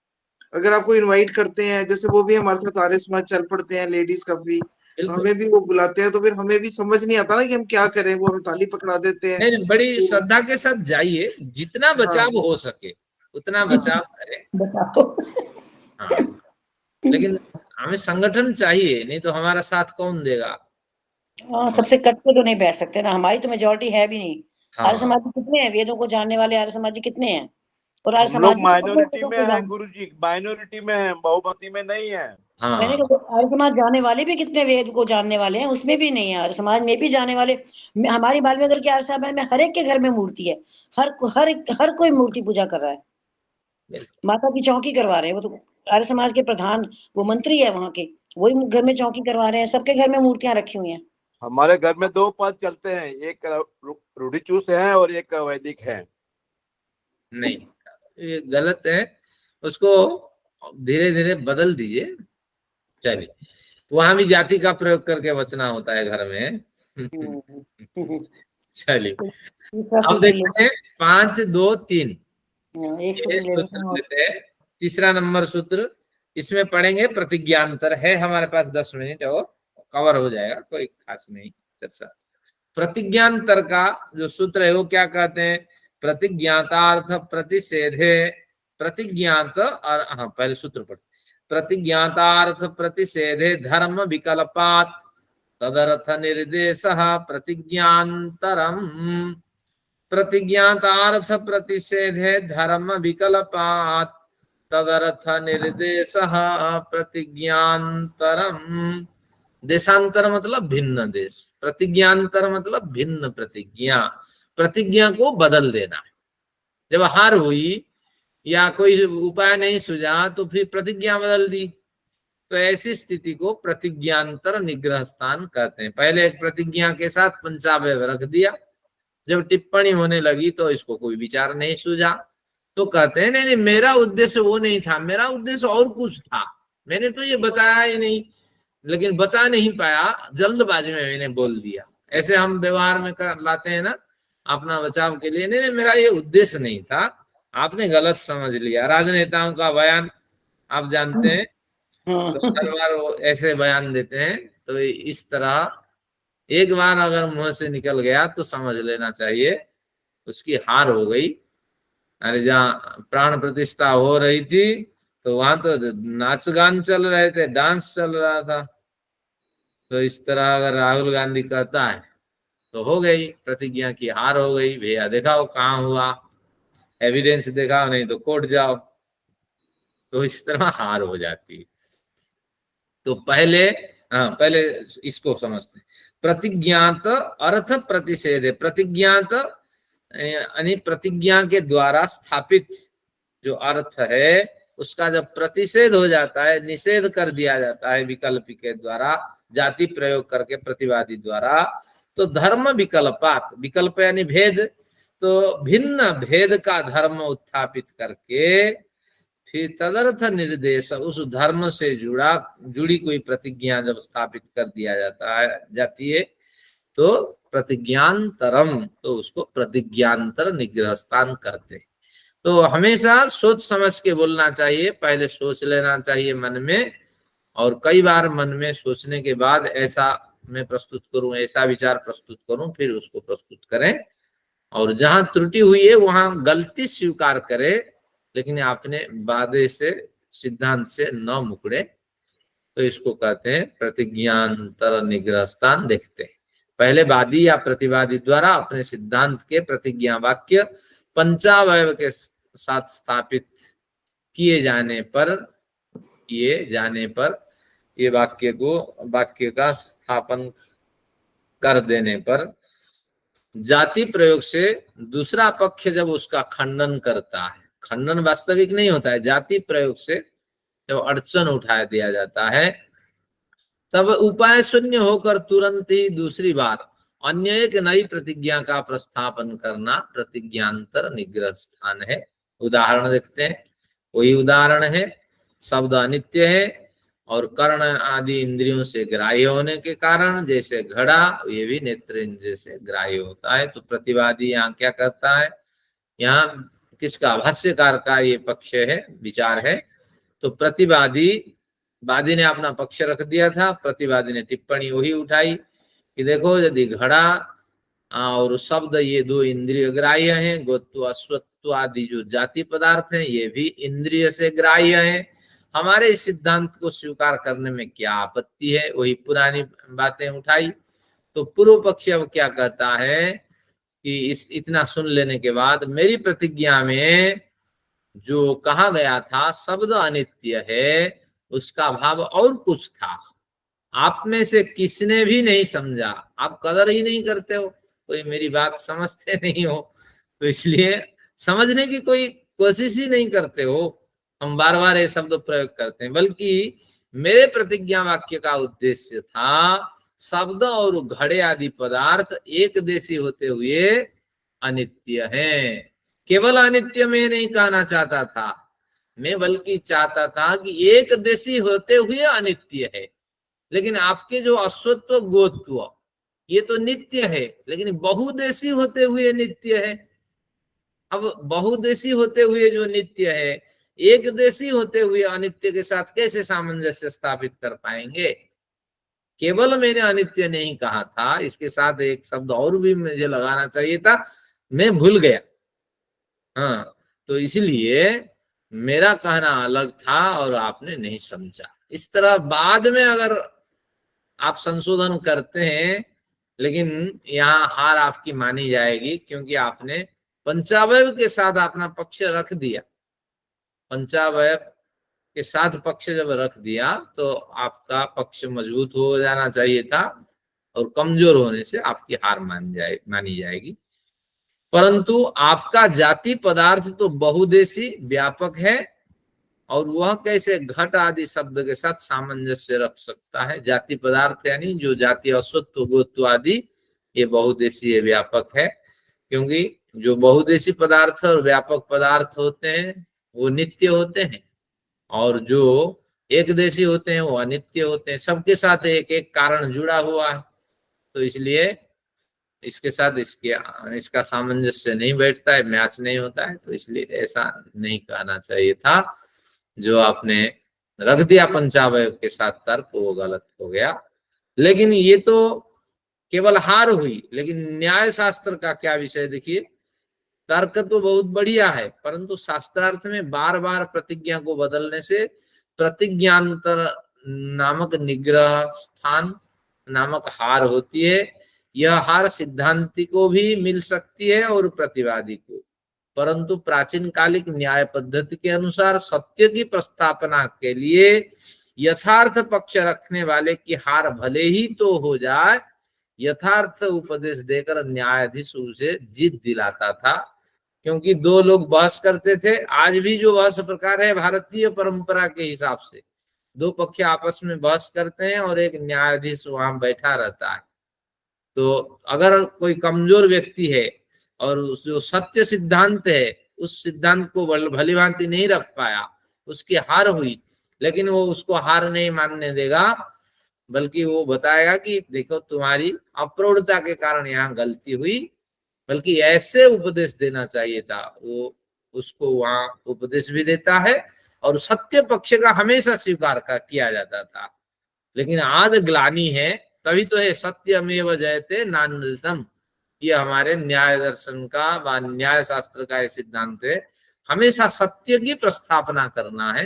अगर आपको इनवाइट करते हैं, जैसे वो भी हमारे साथ आर्य समाज चल पड़ते हैं, लेडीज काफी,
बिल्कुल।
हमें भी वो बुलाते हैं, तो फिर हमें भी समझ नहीं आता ना कि हम क्या करें, वो हमें ताली पकड़ा देते हैं।
नहीं, बड़ी
तो
श्रद्धा के साथ जाइए, जितना
हाँ,
बचाव हो सके उतना बचाव करें।
बताओ।
हाँ, लेकिन हमें संगठन चाहिए, नहीं तो हमारा साथ कौन देगा?
हाँ, सबसे कट के तो नहीं बैठ सकते ना, हमारी तो मेजोरिटी है भी नहीं। आर्य
हाँ,
समाजी कितने हैं? वेदों को जानने वाले आर्य समाजी कितने हैं? और आर्य
हम लोग
समाज में
माइनॉरिटी
वेदों
में
को
हैं
जान,
गुरुजी, माइनॉरिटी में हैं, बहुमती में नहीं है।
मैंने
हाँ,
कहा आर्य समाज जाने वाले भी कितने वेद को जानने वाले हैं, उसमें भी नहीं है। आर्य समाज में भी जाने वाले, हमारी बालनगर के आर्य समाज में हर एक के घर में मूर्ति है। हर कोई मूर्ति पूजा कर रहा है, माता की चौकी करवा रहे हैं। वो तो आर्य समाज के प्रधान, वो मंत्री है वहां के, वही घर में चौकी करवा रहे हैं। सबके घर में मूर्तियां रखी हुई हैं।
हमारे घर में 2 पद चलते हैं, एक रूढ़िचुस्त है और एक वैदिक है।
नहीं, ये गलत है, उसको धीरे धीरे बदल दीजिए। चलिए, वहां भी जाति का प्रयोग करके बचना होता है घर में। चलिए,
तीसरा
अब
सूत्र ले,
देखते हैं 5, 2, 3।
एक
ये
सूत्र ले लेते
सूत्र
हैं।
लेते हैं, तीसरा नंबर सूत्र। इसमें पढ़ेंगे प्रतिज्ञांतर है, हमारे पास 10 मिनट और कवर हो जाएगा, कोई खास नहीं चर्चा। प्रतिज्ञांतर का जो सूत्र है वो क्या कहते हैं? प्रतिज्ञातार्थ प्रतिषेधे प्रतिज्ञात, और हाँ पहले सूत्र पढ़, प्रतिज्ञातार्थ प्रतिषेधे धर्म विकल्पात तदर्थ निर्देश प्रतिज्ञांतरम। प्रतिज्ञातार्थ प्रतिषेधे धर्म विकल्पात तदर्थ निर्देश प्रतिज्ञांतरम। देशांतर मतलब भिन्न देश, प्रतिज्ञांतर मतलब भिन्न प्रतिज्ञा, प्रतिज्ञा को बदल देना। जब हार हुई या कोई उपाय नहीं सुझा तो फिर प्रतिज्ञा बदल दी, तो ऐसी स्थिति को प्रतिज्ञांतर निग्रह स्थान कहते हैं। पहले एक प्रतिज्ञा के साथ पंचावय रख दिया, जब टिप्पणी होने लगी तो इसको कोई विचार नहीं सूझा, तो कहते हैं नहीं नहीं, मेरा उद्देश्य वो नहीं था, मेरा उद्देश्य और कुछ था, मैंने तो ये बताया ही नहीं, लेकिन बता नहीं पाया, जल्दबाजी में मैंने बोल दिया। ऐसे हम व्यवहार में लाते हैं ना अपना बचाव के लिए, नहीं नहीं मेरा ये उद्देश्य नहीं था, आपने गलत समझ लिया। राजनेताओं का बयान आप जानते हैं, तो हर बार वो ऐसे बयान देते हैं। तो इस तरह एक बार अगर मुंह से निकल गया तो समझ लेना चाहिए उसकी हार हो गई। अरे जहाँ प्राण प्रतिष्ठा हो रही थी तो वहां तो नाच गान चल रहे थे, डांस चल रहा था। तो इस तरह अगर राहुल गांधी कहता है तो हो गई प्रतिज्ञा की हार हो गई, भैया दिखाओ कहाँ हुआ, एविडेंस दिखाओ, नहीं तो कोर्ट जाओ। तो इस तरह हार हो जाती है। तो पहले इसको समझते हैं। प्रतिज्ञात अर्थ प्रतिषेध है, प्रतिज्ञात यानी प्रतिज्ञा के द्वारा स्थापित जो अर्थ है उसका जब प्रतिषेध हो जाता है, निषेध कर दिया जाता है विकल्प के द्वारा, जाति प्रयोग करके प्रतिवादी द्वारा, तो धर्म विकल्पात, विकल्प यानी भेद, तो भिन्न भेद का धर्म उत्थापित करके फिर तदर्थ निर्देश, उस धर्म से जुड़ी कोई प्रतिज्ञा जब स्थापित कर दिया जाती है तो प्रतिज्ञांतरम, तो उसको प्रतिज्ञांतर निग्रह स्थान कहते हैं। तो हमेशा सोच समझ के बोलना चाहिए, पहले सोच लेना चाहिए मन में, और कई बार मन में सोचने के बाद ऐसा मैं प्रस्तुत करूं, ऐसा विचार प्रस्तुत करूं, फिर उसको प्रस्तुत करें। और जहां त्रुटि हुई है वहां गलती स्वीकार करें, लेकिन आपने वादे से सिद्धांत से न मुकरे, तो इसको कहते हैं प्रतिज्ञांतर निग्रह स्थान देखते हैं। पहले वादी या प्रतिवादी द्वारा अपने सिद्धांत के प्रतिज्ञा वाक्य पंचावयव के साथ स्थापित किए जाने पर ये वाक्य का स्थापन कर देने पर जाति प्रयोग से दूसरा पक्ष जब उसका खंडन करता है, खंडन वास्तविक नहीं होता है, जाति प्रयोग से जब अड़चन उठा दिया जाता है, तब उपाय शून्य होकर तुरंत ही दूसरी बार अन्य एक नई प्रतिज्ञा का प्रस्थापन करना प्रतिज्ञांतर निग्रह स्थान है। उदाहरण देखते हैं। वही उदाहरण है, शब्द अनित्य है और कर्ण आदि इंद्रियों से ग्राह्य होने के कारण, जैसे घड़ा, ये भी नेत्र इंद्रिय से ग्राह्य होता है। तो प्रतिवादी यहाँ क्या करता है, यहाँ किसका, भाष्यकार का ये पक्ष है, विचार है। तो वादी ने अपना पक्ष रख दिया था, प्रतिवादी ने टिप्पणी वही उठाई कि देखो यदि घड़ा और शब्द ये दो इंद्रिय ग्राह्य हैं, गोत्व अश्वत्व आदि जो जाति पदार्थ हैं ये भी इंद्रिय से ग्राह्य हैं, हमारे इस सिद्धांत को स्वीकार करने में क्या आपत्ति है, वही पुरानी बातें उठाई। तो पूर्व पक्ष अब क्या कहता है कि इतना सुन लेने के बाद मेरी प्रतिज्ञा में जो कहा गया था शब्द अनित्य है, उसका भाव और कुछ था, आप में से किसने भी नहीं समझा, आप कदर ही नहीं करते हो, कोई मेरी बात समझते नहीं हो, तो इसलिए समझने की कोई कोशिश ही नहीं करते हो। हम बार बार ये शब्द प्रयोग करते हैं, बल्कि मेरे प्रतिज्ञा वाक्य का उद्देश्य था शब्द और घड़े आदि पदार्थ एक देशी होते हुए अनित्य हैं। केवल अनित्य में नहीं कहना चाहता था मैं, बल्कि चाहता था कि एक देशी होते हुए अनित्य है। लेकिन आपके जो अश्वत्व गोत्व ये तो नित्य है, लेकिन बहुदेशी होते हुए नित्य है। अब बहुदेशी होते हुए जो नित्य है, एक देशी होते हुए अनित्य के साथ कैसे सामंजस्य स्थापित कर पाएंगे। केवल मैंने अनित्य नहीं कहा था, इसके साथ एक शब्द और भी मुझे लगाना चाहिए था, मैं भूल गया। हाँ, तो इसलिए मेरा कहना अलग था और आपने नहीं समझा। इस तरह बाद में अगर आप संशोधन करते हैं, लेकिन यहाँ हार आपकी मानी जाएगी, क्योंकि आपने पंचावयव के साथ अपना पक्ष रख दिया। पंचावयव के साथ पक्ष जब रख दिया तो आपका पक्ष मजबूत हो जाना चाहिए था, और कमजोर होने से आपकी हार मानी जाएगी। परंतु आपका जाति पदार्थ तो बहुदेशी व्यापक है, और वह कैसे घट आदि शब्द के साथ सामंजस्य रख सकता है। जाति पदार्थ यानी जो जाति अश्वत्व गोत्व आदि ये बहुदेशी है, व्यापक है, क्योंकि जो बहुदेशी पदार्थ और व्यापक पदार्थ होते हैं वो नित्य होते हैं, और जो एक देशी होते हैं वो अनित्य होते हैं। सबके साथ एक एक कारण जुड़ा हुआ है, तो इसलिए इसके साथ इसका सामंजस्य नहीं बैठता है, मैच नहीं होता है। तो इसलिए ऐसा नहीं कहना चाहिए था। जो आपने रख दिया पंचावयव के साथ तर्क, वो गलत हो गया। लेकिन ये तो केवल हार हुई, लेकिन न्याय शास्त्र का क्या विषय देखिए। तर्क तो बहुत बढ़िया है, परंतु शास्त्रार्थ में बार बार प्रतिज्ञा को बदलने से प्रतिज्ञांतर नामक निग्रह स्थान नामक हार होती है। यह हार सिद्धांति को भी मिल सकती है और प्रतिवादी को, परंतु प्राचीन कालिक न्याय पद्धति के अनुसार सत्य की प्रस्थापना के लिए यथार्थ पक्ष रखने वाले की हार भले ही तो हो जाए, यथार्थ उपदेश देकर न्यायाधीश उसे जीत दिलाता था। क्योंकि दो लोग बहस करते थे, आज भी जो बहस प्रकार है भारतीय परंपरा के हिसाब से, दो पक्ष आपस में बहस करते हैं और एक न्यायाधीश वहां बैठा रहता है। तो अगर कोई कमजोर व्यक्ति है और जो सत्य सिद्धांत है उस सिद्धांत को भली भांति नहीं रख पाया, उसकी हार हुई, लेकिन वो उसको हार नहीं मानने देगा, बल्कि वो बताएगा कि देखो तुम्हारी अप्रौढ़ता के कारण यहाँ गलती हुई, बल्कि ऐसे उपदेश देना चाहिए था। वो उसको वहां उपदेश भी देता है और सत्य पक्ष का हमेशा स्वीकार किया जाता था। लेकिन आज ग्लानि है, तभी तो है सत्यमेव जयते नानृतम। ये हमारे न्याय दर्शन का व न्याय शास्त्र का ये सिद्धांत है। हमेशा सत्य की प्रस्थापना करना है।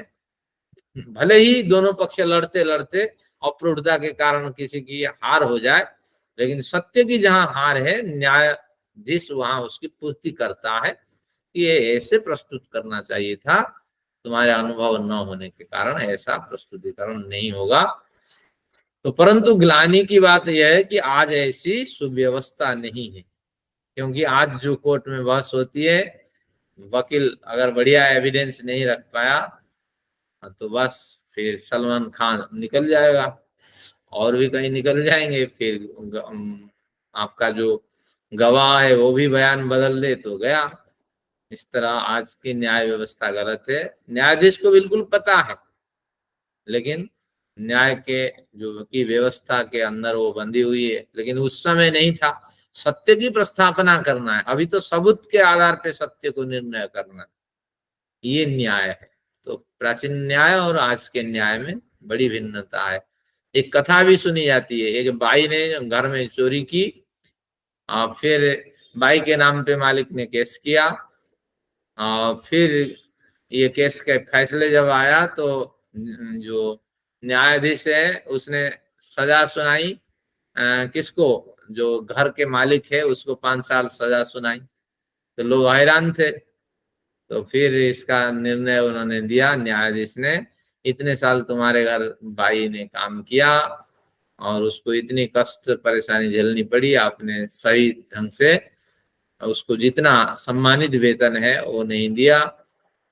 भले ही दोनों पक्ष लड़ते लड़ते अप्रौढ़ता के कारण किसी की हार हो जाए, लेकिन सत्य की जहां हार है न्यायाधीश वहां उसकी पूर्ति करता है। ये ऐसे प्रस्तुत करना चाहिए था, तुम्हारे अनुभव न होने के कारण ऐसा प्रस्तुतिकरण नहीं होगा। तो परंतु ग्लानि की बात यह है कि आज ऐसी सुव्यवस्था नहीं है, क्योंकि आज जो कोर्ट में बहस होती है, वकील अगर बढ़िया एविडेंस नहीं रख पाया तो बस फिर सलमान खान निकल जाएगा और भी कहीं निकल जाएंगे, फिर आपका जो गवाह है वो भी बयान बदल दे तो गया। इस तरह आज की न्याय व्यवस्था गलत है। न्यायाधीश को बिल्कुल पता है, लेकिन न्याय के जो की व्यवस्था के अंदर वो बंधी हुई है, लेकिन उस समय नहीं था। सत्य की प्रस्थापना करना है, अभी तो सबूत के आधार पे सत्य को निर्णय करना, ये न्याय है। तो प्राचीन न्याय और आज के न्याय में बड़ी भिन्नता है। एक कथा भी सुनी जाती है, एक बाई ने घर में चोरी की, फिर बाई के नाम पे मालिक ने केस किया, फिर ये केस के फैसले जब आया तो जो न्यायाधीश है उसने सजा सुनाई, किसको, जो घर के मालिक है उसको 5 साल सजा सुनाई। तो लोग हैरान थे, तो फिर इसका निर्णय उन्होंने दिया, न्यायाधीश ने, इतने साल तुम्हारे घर बाई ने काम किया और उसको इतनी कष्ट परेशानी झेलनी पड़ी, आपने सही ढंग से उसको जितना सम्मानित वेतन है वो नहीं दिया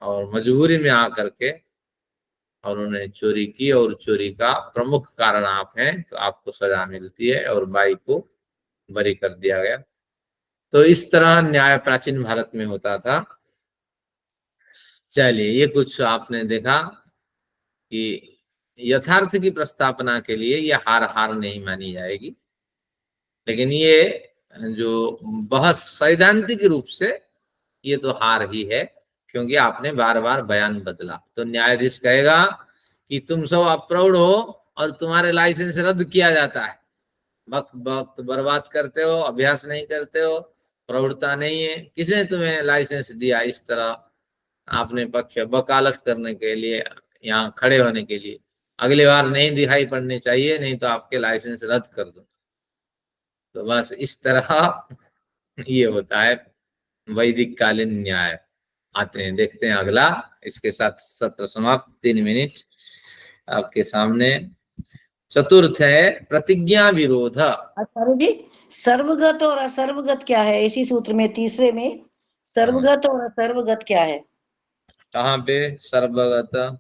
और मजबूरी में आकर के और उन्होंने चोरी की और चोरी का प्रमुख कारण आप हैं, तो आपको सजा मिलती है, और बाई को बरी कर दिया गया। तो इस तरह न्याय प्राचीन भारत में होता था। चलिए, ये कुछ आपने देखा कि यथार्थ की प्रस्तावना के लिए ये हार नहीं मानी जाएगी, लेकिन ये जो बहस सैद्धांतिक रूप से ये तो हार ही है, क्योंकि आपने बार बार बयान बदला। तो न्यायाधीश कहेगा कि तुम सब अप्रौढ़ हो और तुम्हारे लाइसेंस रद्द किया जाता है, वक्त बर्बाद करते हो, अभ्यास नहीं करते हो, प्रौढ़ता नहीं है, किसने तुम्हें लाइसेंस दिया इस तरह आपने पक्ष वकालत करने के लिए, यहाँ खड़े होने के लिए? अगली बार नहीं दिखाई पड़नी चाहिए, नहीं तो आपके लाइसेंस रद्द कर दो। तो बस इस तरह ये होता है वैदिक कालीन न्याय। आते हैं, देखते हैं अगला। इसके साथ सत्र समाप्त। 3 मिनट आपके सामने। चतुर्थ है प्रतिज्ञा विरोध।
सर जी, सर्वगत और असर्वगत क्या है? इसी सूत्र में तीसरे में सर्वगत और असर्वगत क्या है?
कहाँ पे सर्वगत?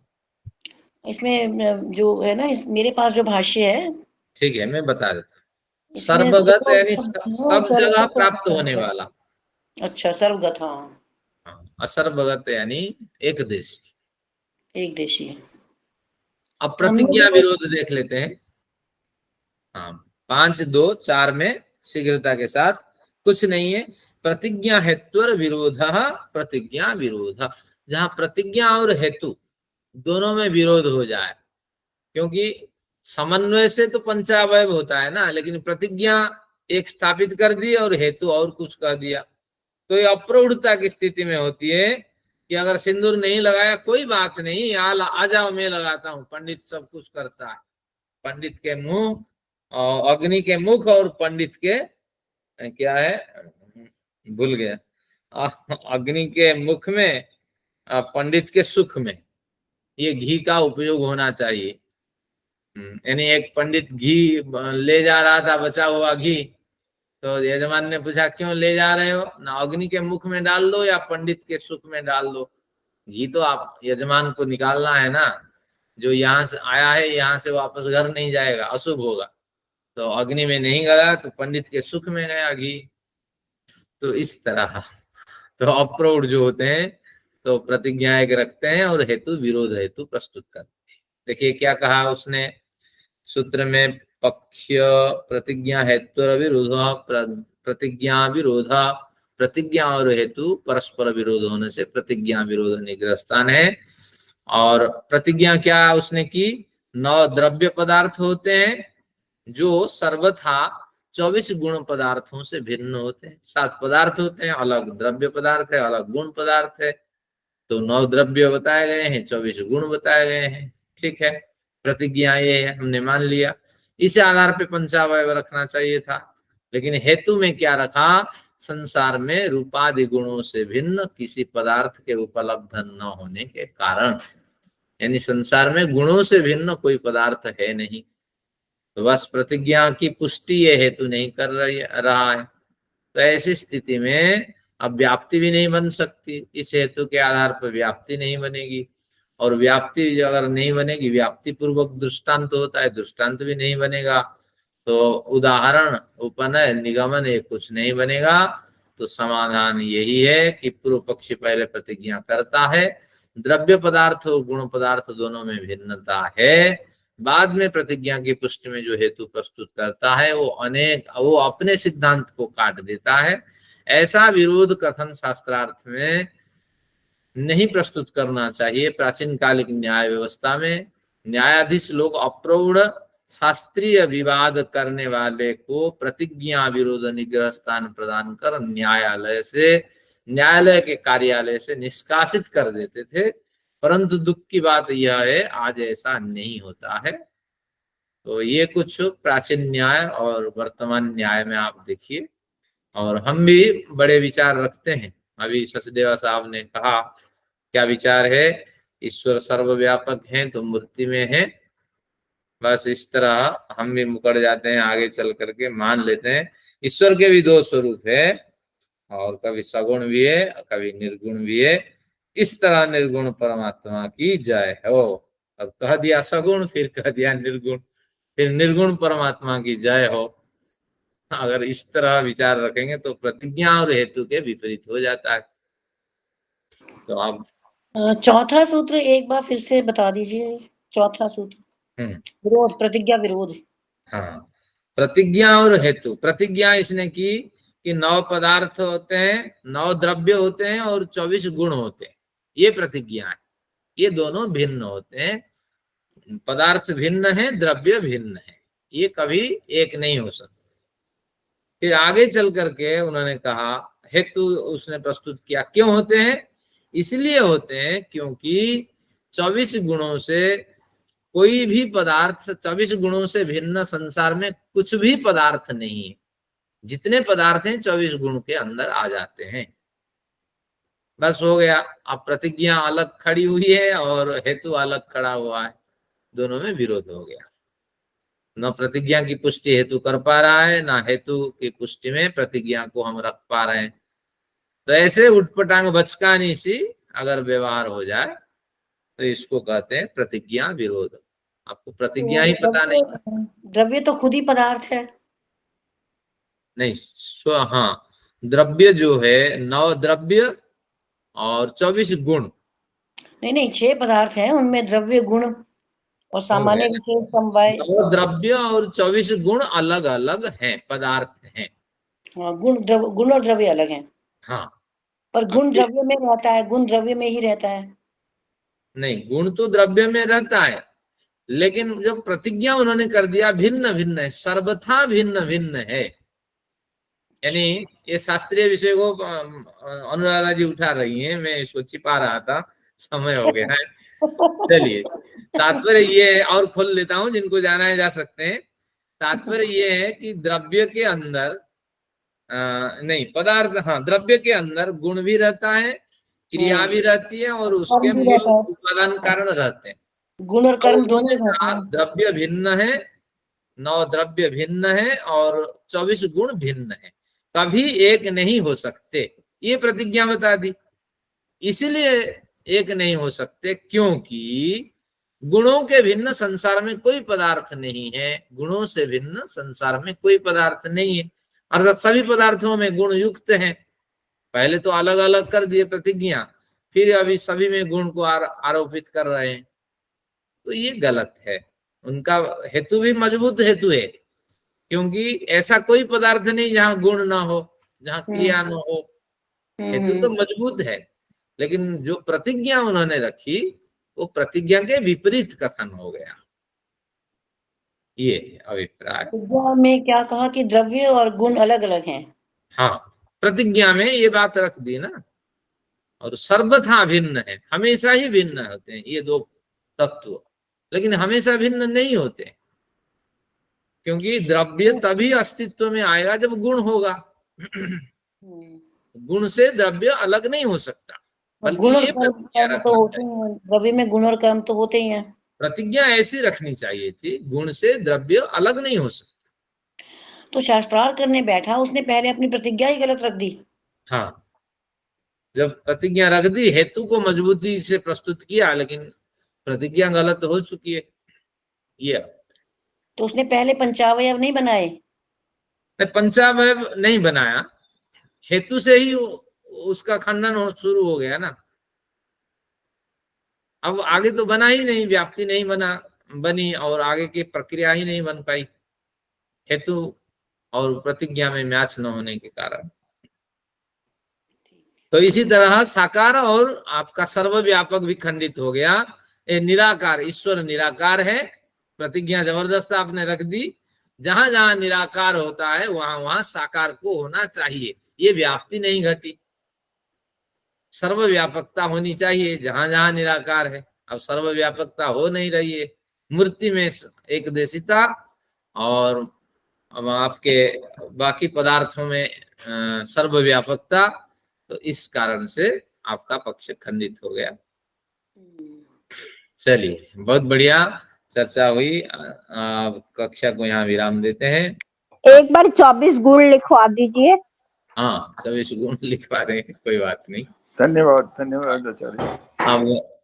इसमें जो है ना, मेरे पास जो भाष्य है,
ठीक है, मैं बता देता हूँ।
इसमें
सर्वगत यानी
दोनों
सब जगह प्राप्त होने वाला।
अच्छा, सर्वगत, हाँ।
असर्वगत यानी एक देशी,
एक देशी।
अब प्रतिज्ञा विरोध देख लेते हैं। हाँ, 5, 2, 4 में शीघ्रता के साथ। कुछ नहीं है, प्रतिज्ञा हेतु विरोध, प्रतिज्ञा विरोध। जहां प्रतिज्ञा और हेतु दोनों में विरोध हो जाए, क्योंकि समन्वय से तो पंचावय होता है ना, लेकिन प्रतिज्ञा एक स्थापित कर दी और हेतु और कुछ कर दिया, तो ये अप्रौढ़ता की स्थिति में होती है कि अगर सिंदूर नहीं लगाया कोई बात नहीं, आ जाओ मैं लगाता हूँ, पंडित सब कुछ करता है। पंडित के मुंह, अग्नि के मुख, और पंडित के क्या है, भूल गया, अग्नि के मुख में, पंडित के सुख में ये घी का उपयोग होना चाहिए। यानी एक पंडित घी ले जा रहा था, बचा हुआ घी, तो यजमान ने पूछा क्यों ले जा रहे हो? ना अग्नि के मुख में डाल दो या पंडित के सुख में डाल दो। घी तो आप यजमान को निकालना है ना, जो यहाँ से आया है यहाँ से वापस घर नहीं जाएगा, अशुभ होगा। तो अग्नि में नहीं गया तो पंडित के सुख में गया घी। तो इस तरह तो अप्रौढ़ जो होते हैं तो प्रतिज्ञा एक रखते हैं और हेतु विरोध हेतु प्रस्तुत करते हैं। देखिए क्या कहा उसने सूत्र में, पक्ष प्रतिज्ञा हेतु विरोध, प्रतिज्ञा विरोध, प्रतिज्ञा और हेतु परस्पर विरोध होने से प्रतिज्ञा विरोध निग्रह स्थान है। और प्रतिज्ञा क्या उसने की? 9 द्रव्य पदार्थ होते हैं जो सर्वथा 24 गुण पदार्थों से भिन्न होते हैं। 7 पदार्थ होते हैं, अलग द्रव्य पदार्थ है, अलग गुण पदार्थ है। तो 9 द्रव्य बताए गए हैं, 24 गुण बताए गए हैं। ठीक है, प्रतिज्ञा ये है, हमने मान लिया। इसी आधार पे पंचावयव रखना चाहिए था, लेकिन हेतु में क्या रखा? संसार में रूपादि गुणों से भिन्न किसी पदार्थ के उपलब्ध न होने के कारण, यानी संसार में गुणों से भिन्न कोई पदार्थ है नहीं, तो बस प्रतिज्ञा की पुष्टि ये हेतु नहीं कर रहा है। तो ऐसी स्थिति में अब व्याप्ति भी नहीं बन सकती, इस हेतु के आधार पर व्याप्ति नहीं बनेगी, और व्याप्ति अगर नहीं बनेगी, व्याप्ति पूर्वक दृष्टांत होता है, दृष्टांत भी नहीं बनेगा, तो उदाहरण उपनय निगमन ये कुछ नहीं बनेगा। तो समाधान यही है कि पूर्व पक्षी पहले प्रतिज्ञा करता है, द्रव्य पदार्थ और गुण पदार्थ दोनों में भिन्नता है, बाद में प्रतिज्ञा की पुष्टि में जो हेतु प्रस्तुत करता है वो अपने सिद्धांत को काट देता है। ऐसा विरोध कथन शास्त्रार्थ में नहीं प्रस्तुत करना चाहिए। प्राचीन कालिक न्याय व्यवस्था में न्यायाधीश लोग अप्रौढ़ शास्त्रीय विवाद करने वाले को प्रतिज्ञा विरोध निग्रह स्थान प्रदान कर न्यायालय के कार्यालय से निष्कासित कर देते थे, परंतु दुख की बात यह है आज ऐसा नहीं होता है। तो ये कुछ प्राचीन न्याय और वर्तमान न्याय में आप देखिए, और हम भी बड़े विचार रखते हैं। अभी सचदेवा साहब ने कहा, क्या विचार है? ईश्वर सर्वव्यापक हैं तो मूर्ति में है, बस इस तरह हम भी मुकर जाते हैं, आगे चल करके मान लेते हैं ईश्वर के भी 2 स्वरूप है, और कभी सगुण भी है, कभी निर्गुण भी है। इस तरह निर्गुण परमात्मा की जय हो। अब कह दिया सगुण, फिर कह दिया निर्गुण, फिर निर्गुण परमात्मा की जय हो। अगर इस तरह विचार रखेंगे तो प्रतिज्ञा और हेतु के विपरीत हो जाता है। तो आप
चौथा सूत्र एक बार फिर से बता दीजिए। चौथा सूत्र विरोध, प्रतिज्ञा विरोध।
हाँ, प्रतिज्ञा और हेतु। प्रतिज्ञा इसने की कि 9 पदार्थ होते हैं, 9 द्रव्य होते हैं और 24 गुण होते हैं, ये प्रतिज्ञा है। ये दोनों भिन्न होते हैं, पदार्थ भिन्न है, द्रव्य भिन्न है, ये कभी एक नहीं हो सकते। फिर आगे चल करके उन्होंने कहा, हेतु उसने प्रस्तुत किया, क्यों होते हैं? इसलिए होते हैं क्योंकि 24 गुणों से कोई भी पदार्थ, 24 गुणों से भिन्न संसार में कुछ भी पदार्थ नहीं है। जितने पदार्थ हैं 24 गुण के अंदर आ जाते हैं, बस हो गया। अब प्रतिज्ञा अलग खड़ी हुई है और हेतु अलग खड़ा हुआ है, दोनों में विरोध हो गया। न प्रतिज्ञा की पुष्टि हेतु कर पा रहा है, ना हेतु की पुष्टि में प्रतिज्ञा को हम रख पा रहे हैं। तो ऐसे उठपटांग बचकानी सी अगर व्यवहार हो जाए तो इसको कहते हैं प्रतिज्ञा विरोध। आपको प्रतिज्ञा ही पता नहीं,
द्रव्य तो खुद ही पदार्थ है।
नहीं, हाँ, द्रव्य जो है 9 द्रव्य और 24 गुण।
नहीं, 6 पदार्थ हैं, उनमें द्रव्य गुण और सामान्य विशेष समवाय।
9 द्रव्य और 24 गुण अलग अलग हैं, पदार्थ हैं।
हाँ, गुण और द्रव्य अलग हैं।
हाँ,
पर गुण द्रव्य में रहता है, गुण द्रव्य में ही रहता है। नहीं,
गुण तो द्रव्य में रहता है, लेकिन जो प्रतिज्ञा उन्होंने कर दिया भिन्न भिन्न है, सर्वथा भिन्न भिन्न है। यानी ये शास्त्रीय विषय को अनुराधा जी उठा रही हैं, मैं इसको छिपा रहा था, समय हो गया है। चलिए, तात्पर्य ये और खोल लेता हूं, जिनको जाना है जा सकते हैं। तात्पर्य ये है कि द्रव्य के अंदर नहीं, पदार्थ, हाँ, द्रव्य के अंदर गुण भी रहता है, क्रिया भी रहती है, और उसके मूल उपादान कारण रहते हैं।
गुण और कर्म दोनों।
द्रव्य भिन्न है, 9 द्रव्य भिन्न है और 24 गुण भिन्न है, कभी एक नहीं हो सकते, ये प्रतिज्ञा बता दी। इसलिए एक नहीं हो सकते क्योंकि गुणों के भिन्न संसार में कोई पदार्थ नहीं है, गुणों से भिन्न संसार में कोई पदार्थ नहीं है, अर्थात सभी पदार्थों में गुण युक्त हैं। पहले तो अलग अलग कर दिए प्रतिज्ञा, फिर अभी सभी में गुण को आरोपित कर रहे हैं, तो ये गलत है। उनका हेतु भी मजबूत हेतु है, क्योंकि ऐसा कोई पदार्थ नहीं जहां गुण ना हो, जहां क्रिया न हो। हेतु तो मजबूत है, लेकिन जो प्रतिज्ञा उन्होंने रखी वो प्रतिज्ञा के विपरीत कथन हो गया, ये अभिप्राय।
प्रतिज्ञा में क्या कहा कि द्रव्य और गुण अलग अलग हैं।
हाँ, प्रतिज्ञा में ये बात रख दी ना, और सर्वथा भिन्न है, हमेशा ही भिन्न होते हैं ये दो तत्व, लेकिन हमेशा भिन्न नहीं होते, क्योंकि द्रव्य तभी अस्तित्व में आएगा जब गुण होगा। गुण से द्रव्य अलग नहीं हो सकता, बल्कि
गुण और
ये
कर्म
प्रतिज्ञा
तो
रखनी
होते
चाहिए।
हैं, द्रव्य में गुण और कर्म तो होते ही हैं।
प्रतिज्ञा ऐसी रखनी चाहिए थी, गुण से द्रव्य अलग नहीं हो सकता।
तो शास्त्रार्थ करने बैठा, उसने पहले अपनी प्रतिज्ञा ही गलत रख दी।
हाँ, जब प्रतिज्ञा रख दी, हेतु को मजबूती से प्रस्तुत किया, लेकिन प्रतिज्ञा गलत हो चुकी है। ये
तो उसने पहले पंचावयव नहीं बनाए,
पंचावयव नहीं बनाया, हेतु से ही उसका खंडन शुरू हो गया ना। अब आगे तो बना ही नहीं, व्याप्ति नहीं बनी और आगे की प्रक्रिया ही नहीं बन पाई, हेतु और प्रतिज्ञा में मैच न होने के कारण। तो इसी तरह साकार और आपका सर्वव्यापक भी खंडित हो गया। ये निराकार, ईश्वर निराकार है, प्रतिज्ञा जबरदस्त आपने रख दी। जहां जहां निराकार होता है वहां वहां साकार को होना चाहिए, ये व्याप्ति नहीं घटी, सर्वव्यापकता होनी चाहिए जहां जहां निराकार है। अब सर्वव्यापकता हो नहीं रही है, मूर्ति में एक देशिता और अब आपके बाकी पदार्थों में सर्वव्यापकता, तो इस कारण से आपका पक्ष खंडित हो गया। चलिए, बहुत बढ़िया चर्चा हुई। कक्षा को यहाँ विराम देते हैं।
एक बार 24 गुण लिखवा दीजिए।
हाँ, 24 गुण लिखवा रहे हैं, कोई बात नहीं।
धन्यवाद, धन्यवाद आचार्य।
अब